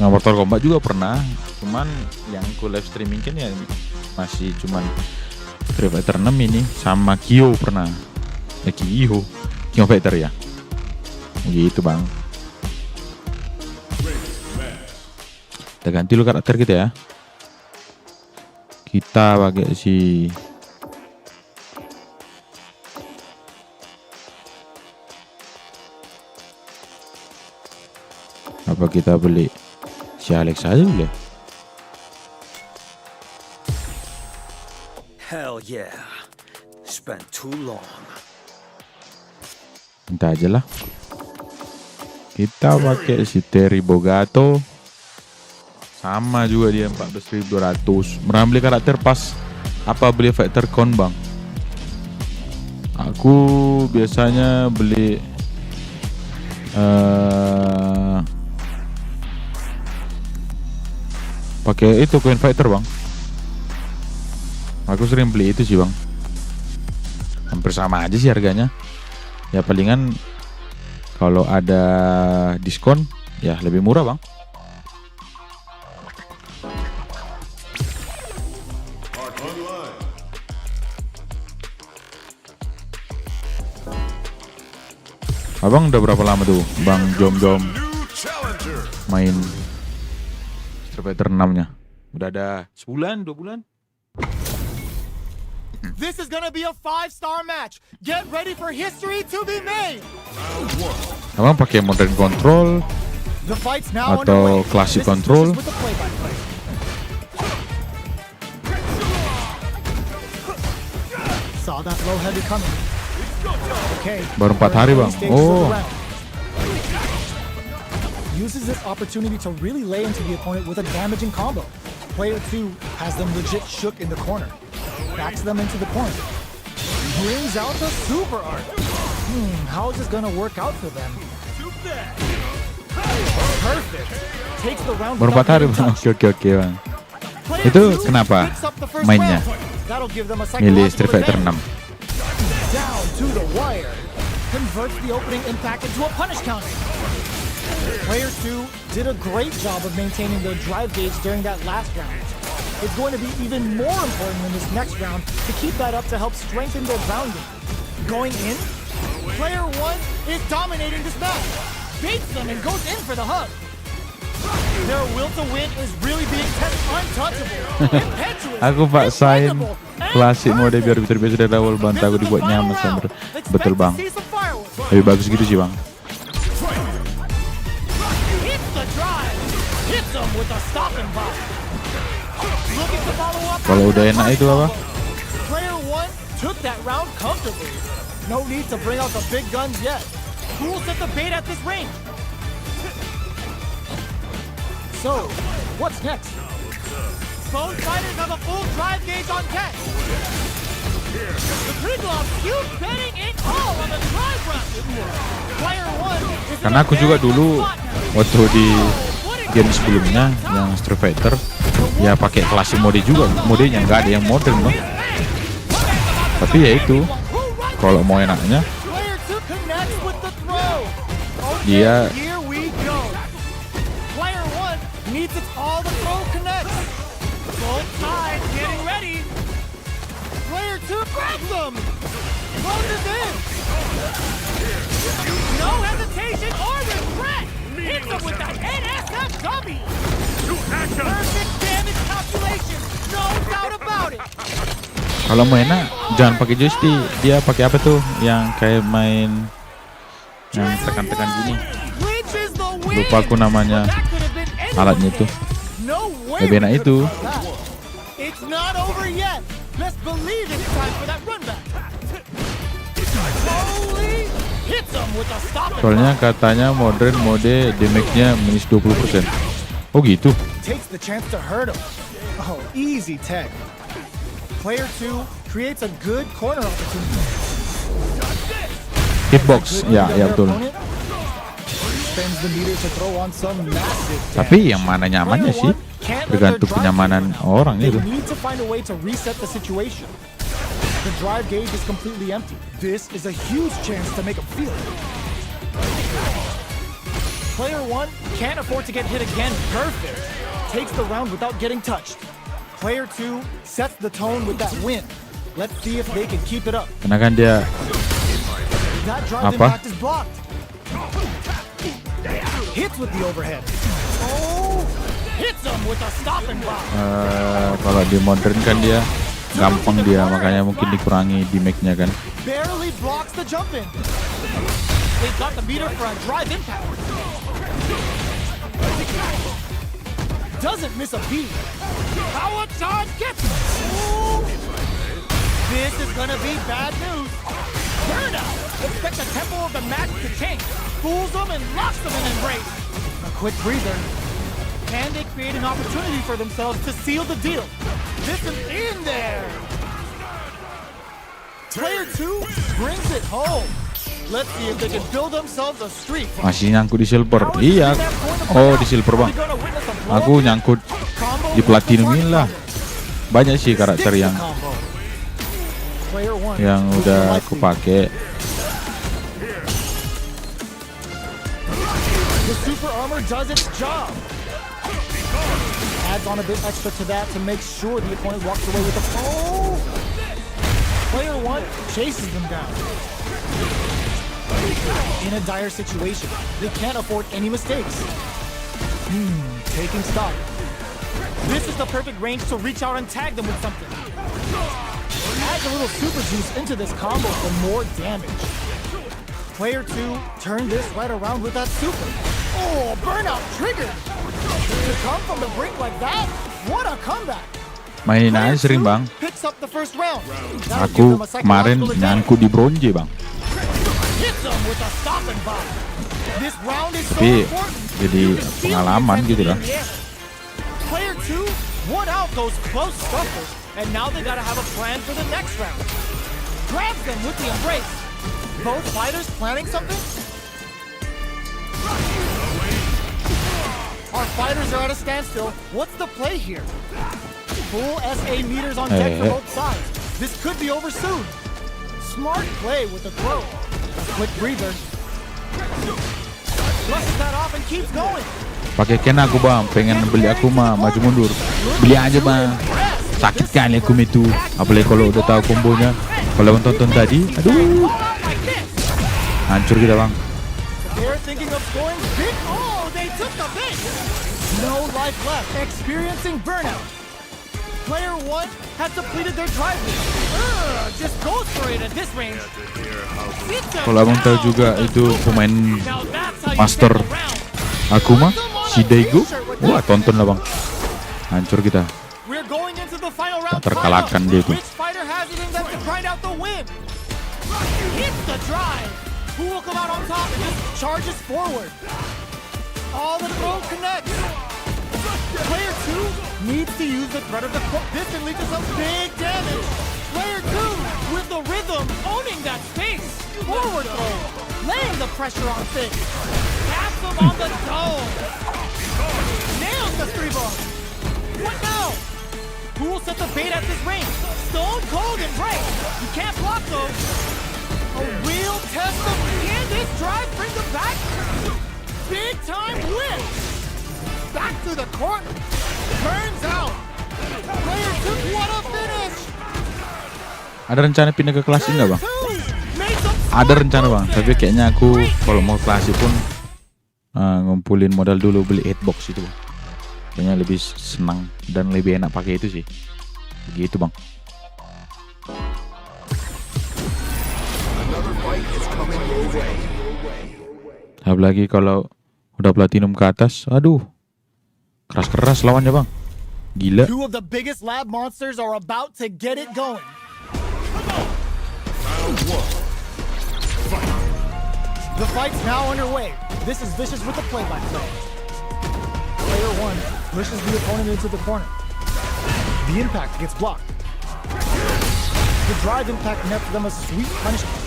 Nah, Mortal Kombat juga pernah. Cuman yang ku live streaming kan ya masih cuman Street Fighter 6 ini sama Kyo pernah. Kyo, King of Fighter ya. Gitu bang. Kita ganti dulu karakter kita ya. Kita pakai si apa, kita beli si Alex aja boleh. Hell yeah. Spent too long. Minta aja lah. Kita pakai si Terry Bogato. Sama juga dia 14.200. Merah beli karakter pas apa beli fighter con bang? Aku biasanya beli pakai itu coin fighter bang. Aku sering beli itu sih bang. Hampir sama aja sih harganya. Ya palingan kalau ada diskon ya lebih murah bang. Abang udah berapa lama tuh Bang Jom-Jom main Street Fighter 6-nya? Udah ada sebulan, 2 bulan? This is gonna be a 5-star match. Get ready for history to be made. Abang pakai modern control The fight's now atau underway. classic This is control? with the play-by-play. Saw that low heavy coming. Okay. Baru 4 hari bang. Oh, Uses this opportunity to really lay into the opponent with a damaging combo. Player 2 has them legit shook in the corner. Backs them into the corner. Brings out the super art. How is this gonna work out for them? Perfect. Takes the round baru 4 without hari getting bang. touched. Oke bang. Player Itu 2 kenapa picks up the first mainnya round. That'll give them a milih psychological Street Fighter 6? advantage. Down to the wire. Converts the opening impact into a punish counter. Player 2 did a great job of maintaining their drive gauge during that last round. It's going to be even more important in this next round to keep that up to help strengthen their ground game. Going in, player 1 is dominating this match. Baits them and goes in for the hug. Their will to win is really being kept untouchable. Impetuous, Aku paksain impregnable, and klasik mode biar perfect. terbiasa dari awal bang. Aku dibuat nyaman sama. Betul bang. Expect to see some fireworks. Lebih bagus gitu sih bang. Hits the drive. Hits them with a stopping block. Looking to follow up. Kalau udah enak itu apa? Player 1 took that round comfortably. No need to bring out the big guns yet. Who will set the bait at this range? So, what's next? Both fighters have a full drive gauge on deck. The Triglav keeps betting it all on the drive run. Player 1 is in Karena a aku juga very good dulu spot now. waktu di game sebelumnya yang Street Fighter ya pakai klasik mode juga, modenya nggak ada yang modern bang. Tapi ya itu kalau mau enaknya Player 2 connects with the throw. dia Here we go. Player 1 needs it all to throw connects. Both sides getting ready. Player 2 grabs them. Closes in. No hesitation or regret. Hits him with that NSF dummy. Perfect damage calculation. No doubt about it. kalau mau enak jangan pakai joystick, dia pakai apa tuh yang kayak main yang tekan-tekan gini. Which is the win. Lupa aku namanya That could have been any alatnya itu. No way. Lebih enak we itu. could have done that. It's not over yet. Best believe it's time for that run back. Slowly hits him with a stop and Soalnya block. katanya modern mode damage-nya minus 20%. Oh gitu. Takes the chance to hurt him. Oh, easy tech. Player 2 creates a good corner opportunity. Hitbox, ya betul. Spends the meter to throw on some massive damage. Tapi yang mana nyamannya sih? Tergantung kenyamanan orang They itu. need to find a way to reset the situation. The drive gauge is completely empty. This is a huge chance to make him feel it. Player 1 can't afford to get hit again. Perfect. Takes the round without getting touched. Player 2 sets the tone with that win. Let's see if they can keep it up. Karena kan dia That drive Apa? impact is blocked. Hits with the overhead. Oh, hits him with a stopping block. Kalau di modern kan dia gampang dia, makanya mungkin dikurangi damage-nya kan. Barely blocks the jump in. They've got the meter for a drive impact. Doesn't miss a beat. Power charge gets him. Ooh. This is gonna be bad news. Burnout. Expect the tempo of the match to change. Fools them and locks them in embrace. A quick breather. Can they create an opportunity for themselves to seal the deal? This is in there. Player 2 brings it home. Let's see if they can build themselves a streak. Masih nyangkut di silver. Iya. Oh, di silver bang. Aku nyangkut di platinum inilah. Banyak sih karakter yang udah aku pakai. The super armor does its job. Adds on a bit extra to that to make sure the opponent walks away with the Player 1 chases them down. In a dire situation, they can't afford any mistakes. Taking stock. This is the perfect range to reach out and tag them with something. Adds a little super juice into this combo for more damage. Player 2 turned this right around with that super. Oh, burnout triggered! To come from the brink like that, what a comeback! Mainin aja sering bang. Picks up the first round. Aku kemarin nyangkut di bronze bang. Tapi jadi pengalaman gitu lah. Player 2 won out those close scuffles, and now they gotta have a plan for the next round. Grabs them with the embrace. Both fighters planning something? Our fighters are at a standstill. What's the play here? Full SA meters on deck for both sides. This could be over soon. Smart play with the throw. Quick breather. Flushes that off and keeps going. Pakai Ken aku bang, pengen beli aku mah maju mundur. Beli aja bang. Sakit kali aku itu. Apalagi kalau udah tahu kombonya. Kalau tonton tadi, aduh. Hancur kita bang. They're thinking of scoring big. Oh, they took the big. No life left. Experiencing burnout. Player 1 has depleted their drive. Just goes for it at this range. Kalau abang tahu juga itu pemain master aku mah si Daigo. Wah, tonton lah bang. Hancur kita. Tak terkalahkan dia itu. Player 2 needs to use the threat of the hook. This can lead to some big damage. Player 2 with the rhythm, owning that space. Forward throw, laying the pressure on Finn. Taps him on the dome. Nails the 3-bar. What now? Who will set the bait at this range? Stone Cold embrace. You can't block though. A real test of can this drive bring them back? Big time win. Back to the corner. Burns out. Player 2, what a finish. Ada rencana pindah ke kelas ini nggak bang? Ada rencana bang, tapi kayaknya aku kalau mau kelas pun ngumpulin modal dulu beli hitbox itu bang. Kayaknya lebih senang dan lebih enak pakai itu sih. Begitu bang. Apalagi kalau udah platinum ke atas, aduh. Keras-keras lawannya bang. Gila. Two of the biggest lab monsters are about to get it going. The fight's now underway. This is Vicious with the play-by-play. Player 1 pushes the opponent into the corner. The impact gets blocked. The drive impact nets them a sweet punishment.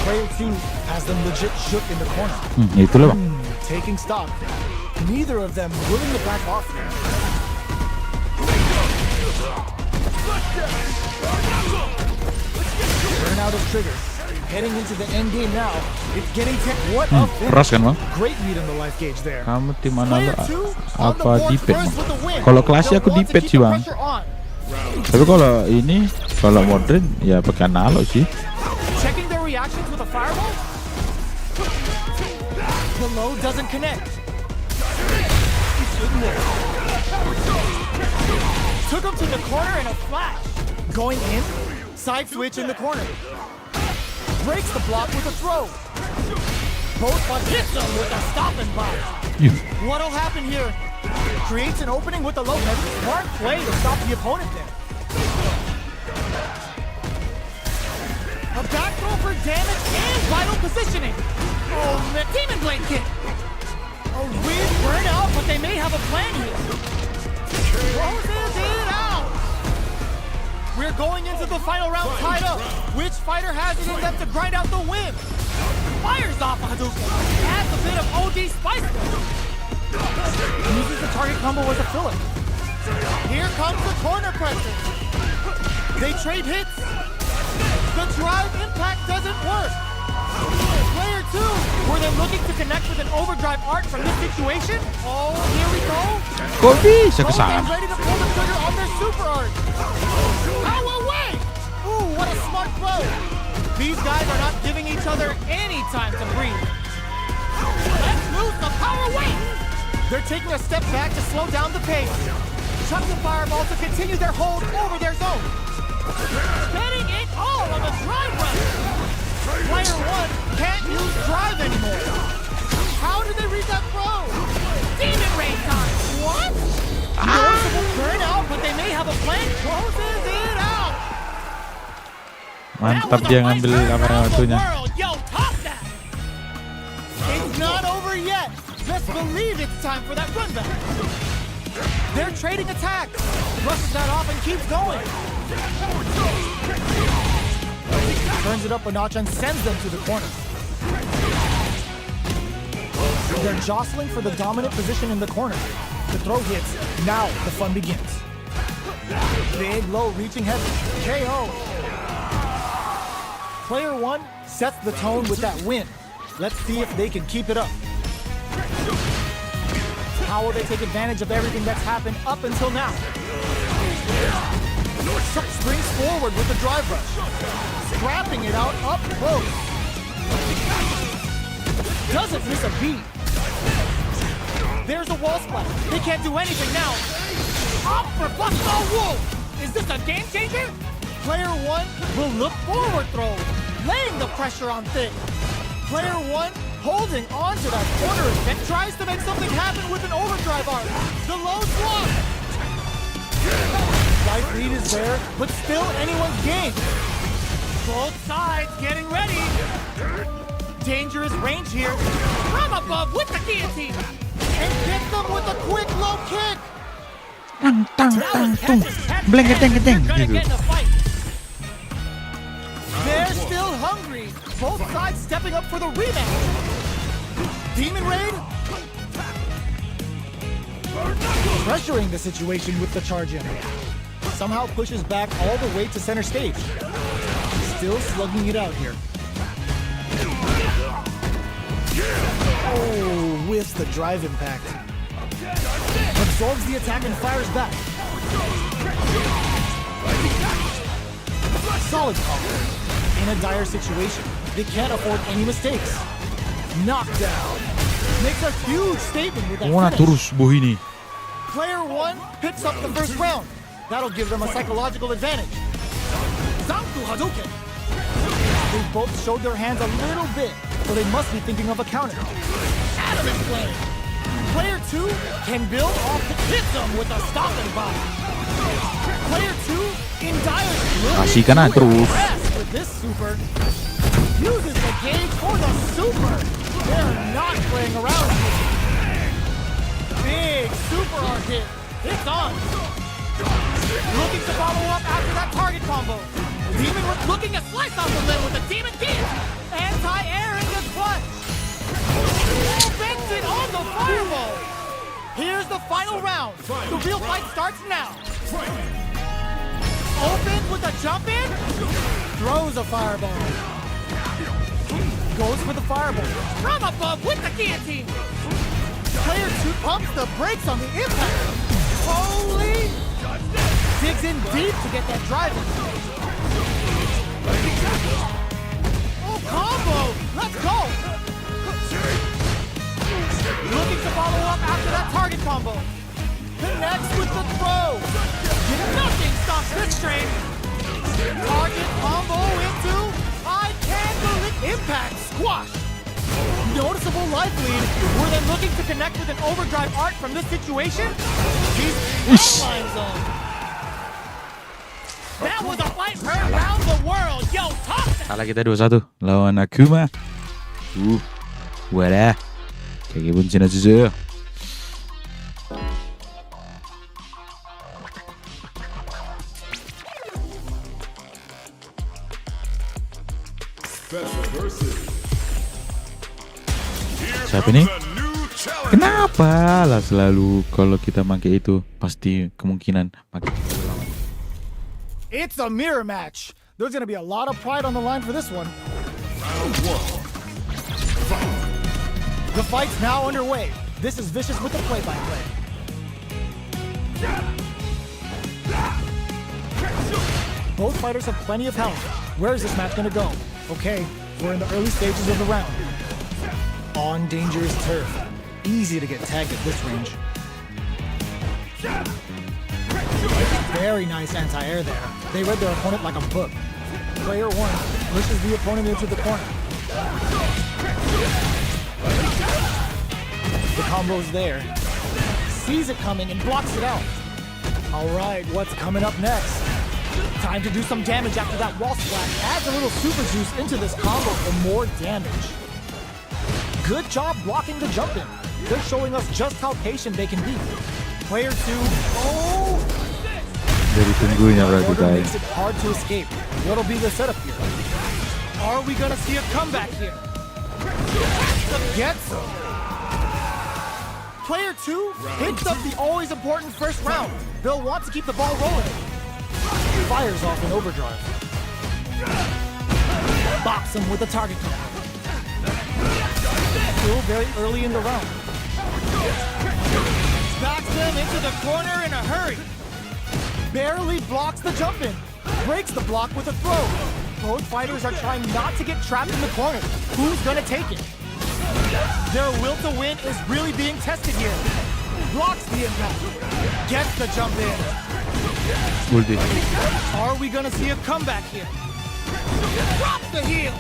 Player 2 has them legit shook in the corner. Itulah bang. Taking stock. Neither of them willing to back off. Burnout is triggered. Heading into the end game now. It's getting what a keras kan bang? Great read in the life gauge there. Kamu tim mana lo? Apa dipet bang? Kalau kelasnya aku dipet sih bang. Tapi kalau ini, kalau modern ya pakai analog sih. Checking their reactions with a fireball. The low doesn't connect. Took him to the corner in a flash. Going in, side switch in the corner. Breaks the block with a throw. Both but hits him with a stop and block. What'll happen here? Creates an opening with the low heavy. Smart play to stop the opponent there. A back throw for damage and vital positioning. Oh, the Demon Blade kick. A weird burnout, but they may have a plan here. Closes it out. We're going into the final round tied up. Which fighter has it in them to grind out the win? Fires off a Hadouken. Adds a bit of OD spice there. Uses the target combo as a filler. Here comes the corner pressure. They trade hits. The drive impact doesn't work. Player 2, were they looking to connect with an overdrive art from this situation? Oh, here we go. Kok bisa Both kesana? teams ready to pull the trigger on their super art. Power away! Ooh, what a smart throw. These guys are not giving each other any time to breathe. Let's lose the power weight. They're taking a step back to slow down the pace. Chuck the fireball to continue their hold over their zone. Betting it all on the drive run. Player 1 can't use drive anymore. How did they read that throw? Demon Rain time. What? Noticeable burnout, but they may have a plan. Closes it out. Mantap dia ngambil kamera waktunya. Yo, top that. It's not over yet. Just believe it's time for that run back. They're trading attacks. Brushes that off and keeps going. Turns it up a notch and sends them to the corner. They're jostling for the dominant position in the corner. The throw hits. Now the fun begins. Big low reaching heavy. KO. Player 1 sets the tone with that win. Let's see if they can keep it up. How will they take advantage of everything that's happened up until now? Springs forward with the drive rush. Scrapping it out up close. Doesn't miss a beat. There's a wall splash. They can't do anything now. Up for Busto Wolf. Is this a game changer? Player 1 will look forward throw, laying the pressure on Thick. Player 1 holding on to that corner and tries to make something happen with an overdrive arc. The low swap. Life lead is there, but still anyone's game. Both sides getting ready. Dangerous range here. From above with the guillotine. And get them with a quick low kick. Tang tang tang tung. Bleng keteng keteng gitu. They're still hungry. Both sides stepping up for the rematch. Demon Raid pressuring the situation with the charge in. Somehow pushes back all the way to center stage. Still slugging it out here. Oh, whiffs the drive impact. Absorbs the attack and fires back. Solid combo. In a dire situation, they can't afford any mistakes. Knockdown. Makes a huge statement with that finish. Terus buh ini. Player 1 picks up the first round. That'll give them a psychological advantage. Zanku Hadouken. They both showed their hands a little bit, so they must be thinking of a counter. Adamant play. Player 2 can build off the hit them with a stop and bomb. Player 2 in dire Kasihkan aja terus. with this super. Uses the gauge for the super. They're not playing around here. Big super arc hit. It's on. Looking to follow up after that target combo. Demon was looking to slice off the lid with a demon kick. Anti-air in the clutch. Benson on the fireball. Here's the final round. The real fight starts now. Opens with a jump in. Throws a fireball. Goes for the fireball. From above with the guillotine. Player 2 pumps the brakes on the impact. Holy! Digs in deep to get that drive in. Oh, combo! Let's go! strain. Target combo into I can't believe impact squash. Noticeable life lead. Were they looking to connect with an overdrive art from this situation? He's line zone. That was a fight heard around the world. Yo, talk to Kalah kita 2-1 lawan Akuma. Wadah. Kayak pun Cina Cucu. Special versus. Here Siapa comes nih? a new challenger. Kenapa lah selalu kalau kita pakai itu pasti kemungkinan pakai. It's a mirror match. There's going to be a lot of pride on the line for this one. Round one. The fight's now underway. This is Vicious with the play-by-play. Both fighters have plenty of health. Where is this match going to go? Okay, we're in the early stages of the round. On dangerous turf. Easy to get tagged at this range. Very nice anti-air there. They read their opponent like a book. Player one pushes the opponent into the corner. The combo's there. Sees it coming and blocks it out. All right, what's coming up next? Time to do some damage after that wall splash. Adds a little super juice into this combo for more damage. Good job blocking the jump in. They're showing us just how patient they can be. Player two, oh! Dari tunggunya berarti Order guys. makes it hard to escape. What'll be the setup here? Are we gonna see a comeback here? Gets him. Player two hits up the always important first round. They'll want to keep the ball rolling. Fires off an overdrive. Bops him with a target combo. Still very early in the round. Knocks them into the corner in a hurry. Barely blocks the jump in. Breaks the block with a throw. Both fighters are trying not to get trapped in the corner. Who's gonna take it? Their will to win is really being tested here. Blocks the impact. Gets the jump in. Ulti. Are we gonna see a comeback here? Drop the heel.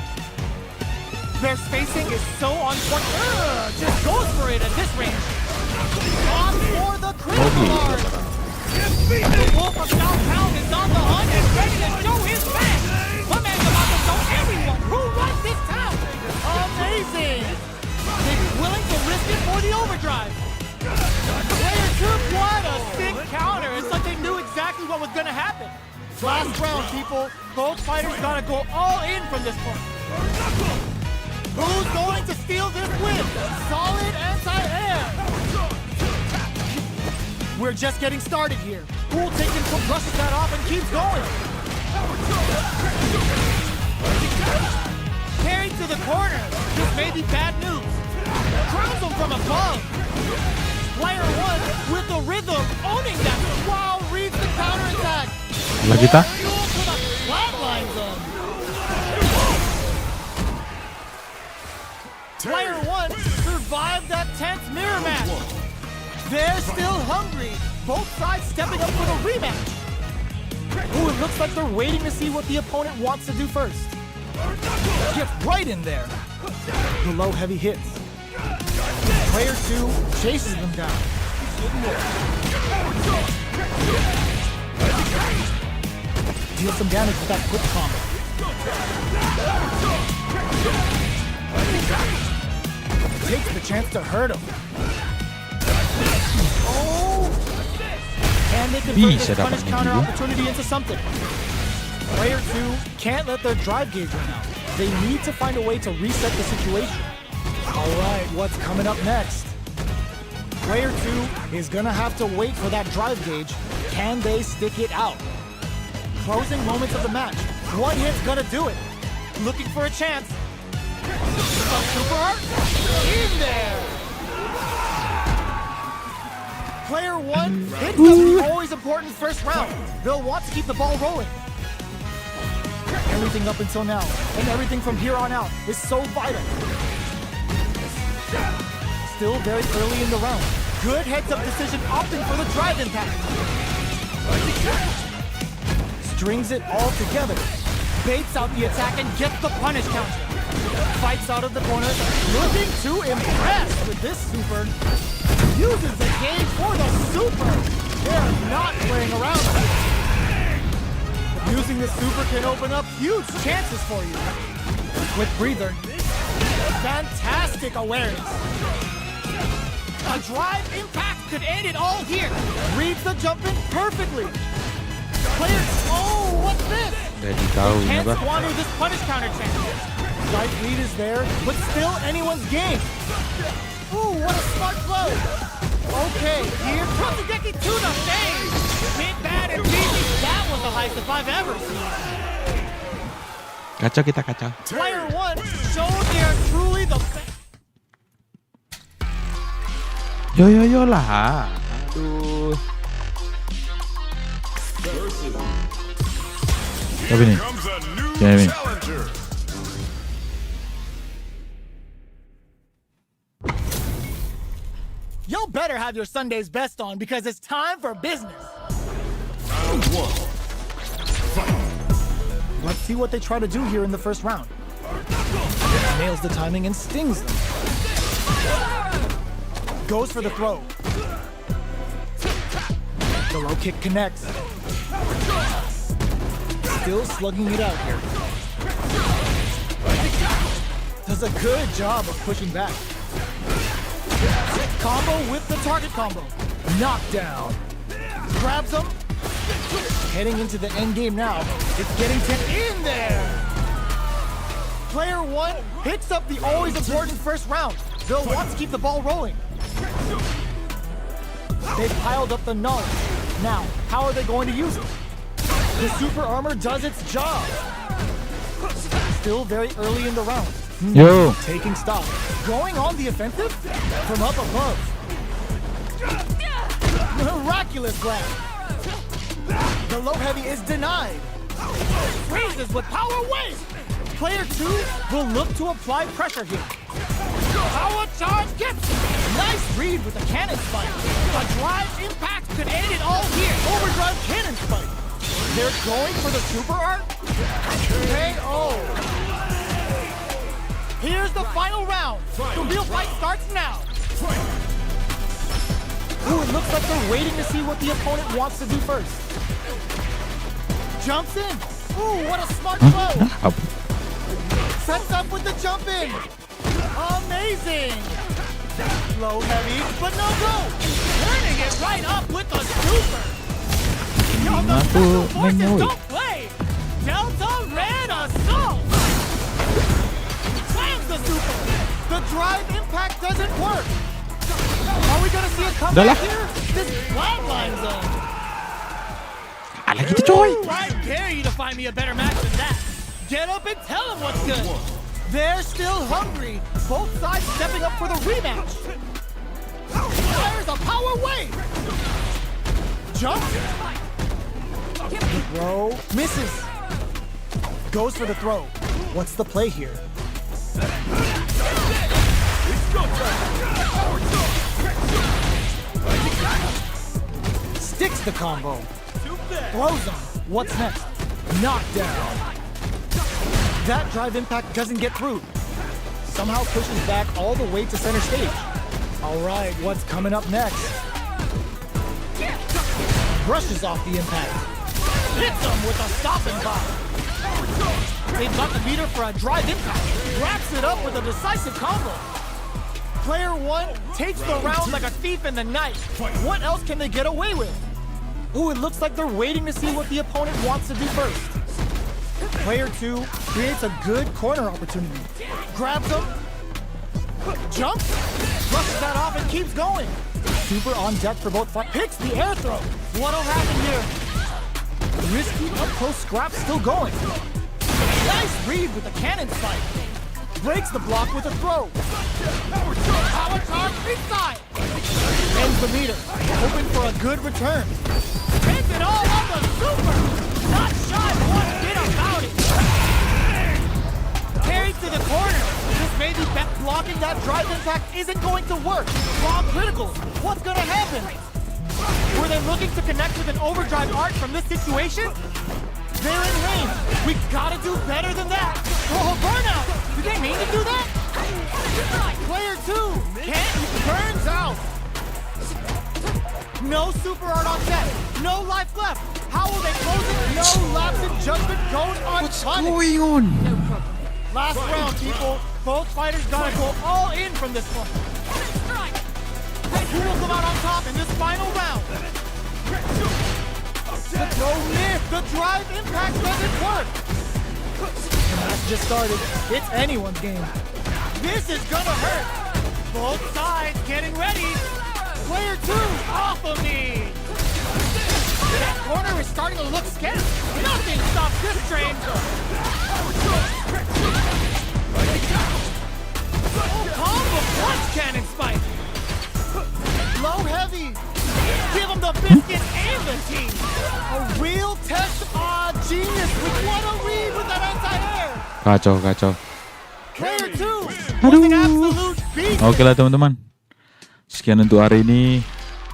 Their spacing is so on point. Just goes for it at this range. On for the critical art. The Wolf of Southtown is on the hunt and ready to show his fans. My man's about to show everyone who runs this town. Amazing. They're willing to risk it for the overdrive. Player two, what a sick counter. It's like they knew exactly what was going to happen. Last round, people. Both fighters got to go all in from this point. Who's going to steal this win? Solid anti-air. We're just getting started here. Who'll take control, brushes that off, and keeps going. Carried to the corner. This may be bad news. Crowns him from above. Player one with the rhythm, owning that. Wow, reads the counterattack. Lah kita. Fuel to the flatline zone. Player one survived that tense mirror match. They're still hungry. Both sides stepping up for the rematch. Ooh, it looks like they're waiting to see what the opponent wants to do first. Gets right in there. The low heavy hits. Player two chases them down. Deals some damage with that quick combo. Takes the chance to hurt him. Oh! And they convert Bisa this punish dapat counter juga. opportunity into something. Player two can't let their drive gauge run out. They need to find a way to reset the situation. All right, what's coming up next? Player two is gonna have to wait for that drive gauge. Can they stick it out? Closing moments of the match. One hit's gonna do it. Looking for a chance. Super art in there. Player one hits up the always important first round. They'll want to keep the ball rolling. Everything up until now, and everything from here on out, is so vital. Still very early in the round. Good heads-up decision opting for the drive impact. strings it all together, baits out the attack and gets the punish counter. Fights out of the corner, looking to impress with this super. Uses the game for the super. They're not playing around. Using the super can open up huge chances for you. With breather, fantastic awareness. A drive impact could end it all here. Reads the jump in perfectly. Player, oh, what's this? Jadi tahu Can't apa? squander this punish counter chance. Right lead is there, but still anyone's game. Ooh, what a smart blow. Okay, here comes the Deki to the face. Big bad and beefy. That was the highest I've ever seen. Kacau kita kacau. Player 1 showed they are truly the best. Yo lah. Aduh. Tapi nih. Comes a new Cammy. challenger. Y'all better have your Sunday's best on because it's time for business. Round 1. Let's see what they try to do here in the first round. Nails the timing and stings them. Goes for the throw. The low kick connects. Still slugging it out here. Does a good job of pushing back. Combo with the target combo. Knockdown. Grabs him. Heading into the end game now. It's getting in there. Player 1 hits up the always important first round. They'll want to keep the ball rolling. They've piled up the knowledge. Now, how are they going to use it? The super armor does its job. Still very early in the round. Yo. Taking stock. Going on the offensive from up above. Miraculous grab. The low heavy is denied. Freezes with power wave. Player 2 will look to apply pressure here. Power charge gets it. Nice read with the cannon spike. A drive impact could end it all here. Overdrive cannon spike. They're going for the super art. KO. Here's the final round. The real fight starts now. Ooh, it looks like they're waiting to see what the opponent wants to do first. Jumps in. Ooh, what a smart throw. Sets up with the jump in. Amazing. Low heavy, but no go. Turning it right up with the super. Yo, the special forces don't play. Delta Red Assault. Slams the super. The drive impact doesn't work. Are we gonna see a comeback here? This flatline zone. Ala gitu coy. I dare you to find me a better match than that. Get up and tell them what's good. They're still hungry. Both sides stepping up for the rematch. Fires a power wave. Jump. The throw misses. Goes for the throw. What's the play here? Sticks the combo. Throws him. What's next? Knockdown. That drive impact doesn't get through. Somehow pushes back all the way to center stage. All right, what's coming up next? Brushes off the impact. Hits him with a stopping block. They've got the meter for a drive impact. Wraps it up with a decisive combo. Player 1 takes the round like a thief in the night. What else can they get away with? Ooh, it looks like they're waiting to see what the opponent wants to do first. Player 2 creates a good corner opportunity. Grabs him. Jumps. Brushes that off and keeps going. Super on deck for both fights. Picks the air throw. What'll happen here? Risky up close scrap still going. Nice read with the cannon spike. Breaks the block with a throw. Power charge inside. Ends the meter. Hoping for a good return. Ends it all on the super. Not shy one bit about it. Carried to the corner. This may be blocking that drive impact isn't going to work. Bomb critical. What's going to happen? Were they looking to connect with an overdrive art from this situation? They're in range. We gotta do better than that. Oh, burnout. Did they mean to do that? Player 2. Burns out. No super art on set. No life left. How will they close it? No lapse in judgment goes unpunished. Going on? Last round, people. Both fighters gotta go all in from this one. Who will come out on top in this final round? The throw missed. The drive impact doesn't work. The match just started. It's anyone's game. This is gonna hurt. Both sides getting ready. Player 2 off of me. That corner is starting to look scary. Nothing stops this train. Combo punch cannon spike. Low heavy. Give him the biscuit and the tea. A real test of genius with what a read with that anti-air. Kacau. Player 2 was an absolute beast. Oke lah teman-teman. Sekian untuk hari ini.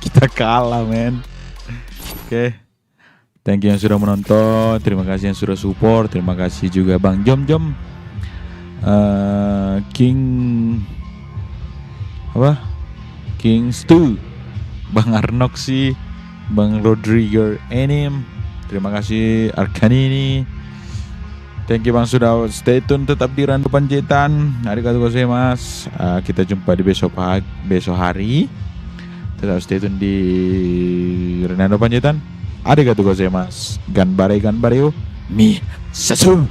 Kita kalah, men. Oke. Thank you yang sudah menonton. Terima kasih yang sudah support. Terima kasih juga Bang Jom. King Stu, Bang Arnoxi, Bang Rodrigo Enim. Terima kasih Arkanini. Thank you Bang sudah stay tune tetap di Rando Panjaitan. Arigatou gozaimasu. Kita jumpa di besok hari. Tetap stay tune di Rando Panjaitan. Arigatou gozaimasu. Ganbare yo. Mi Satsu.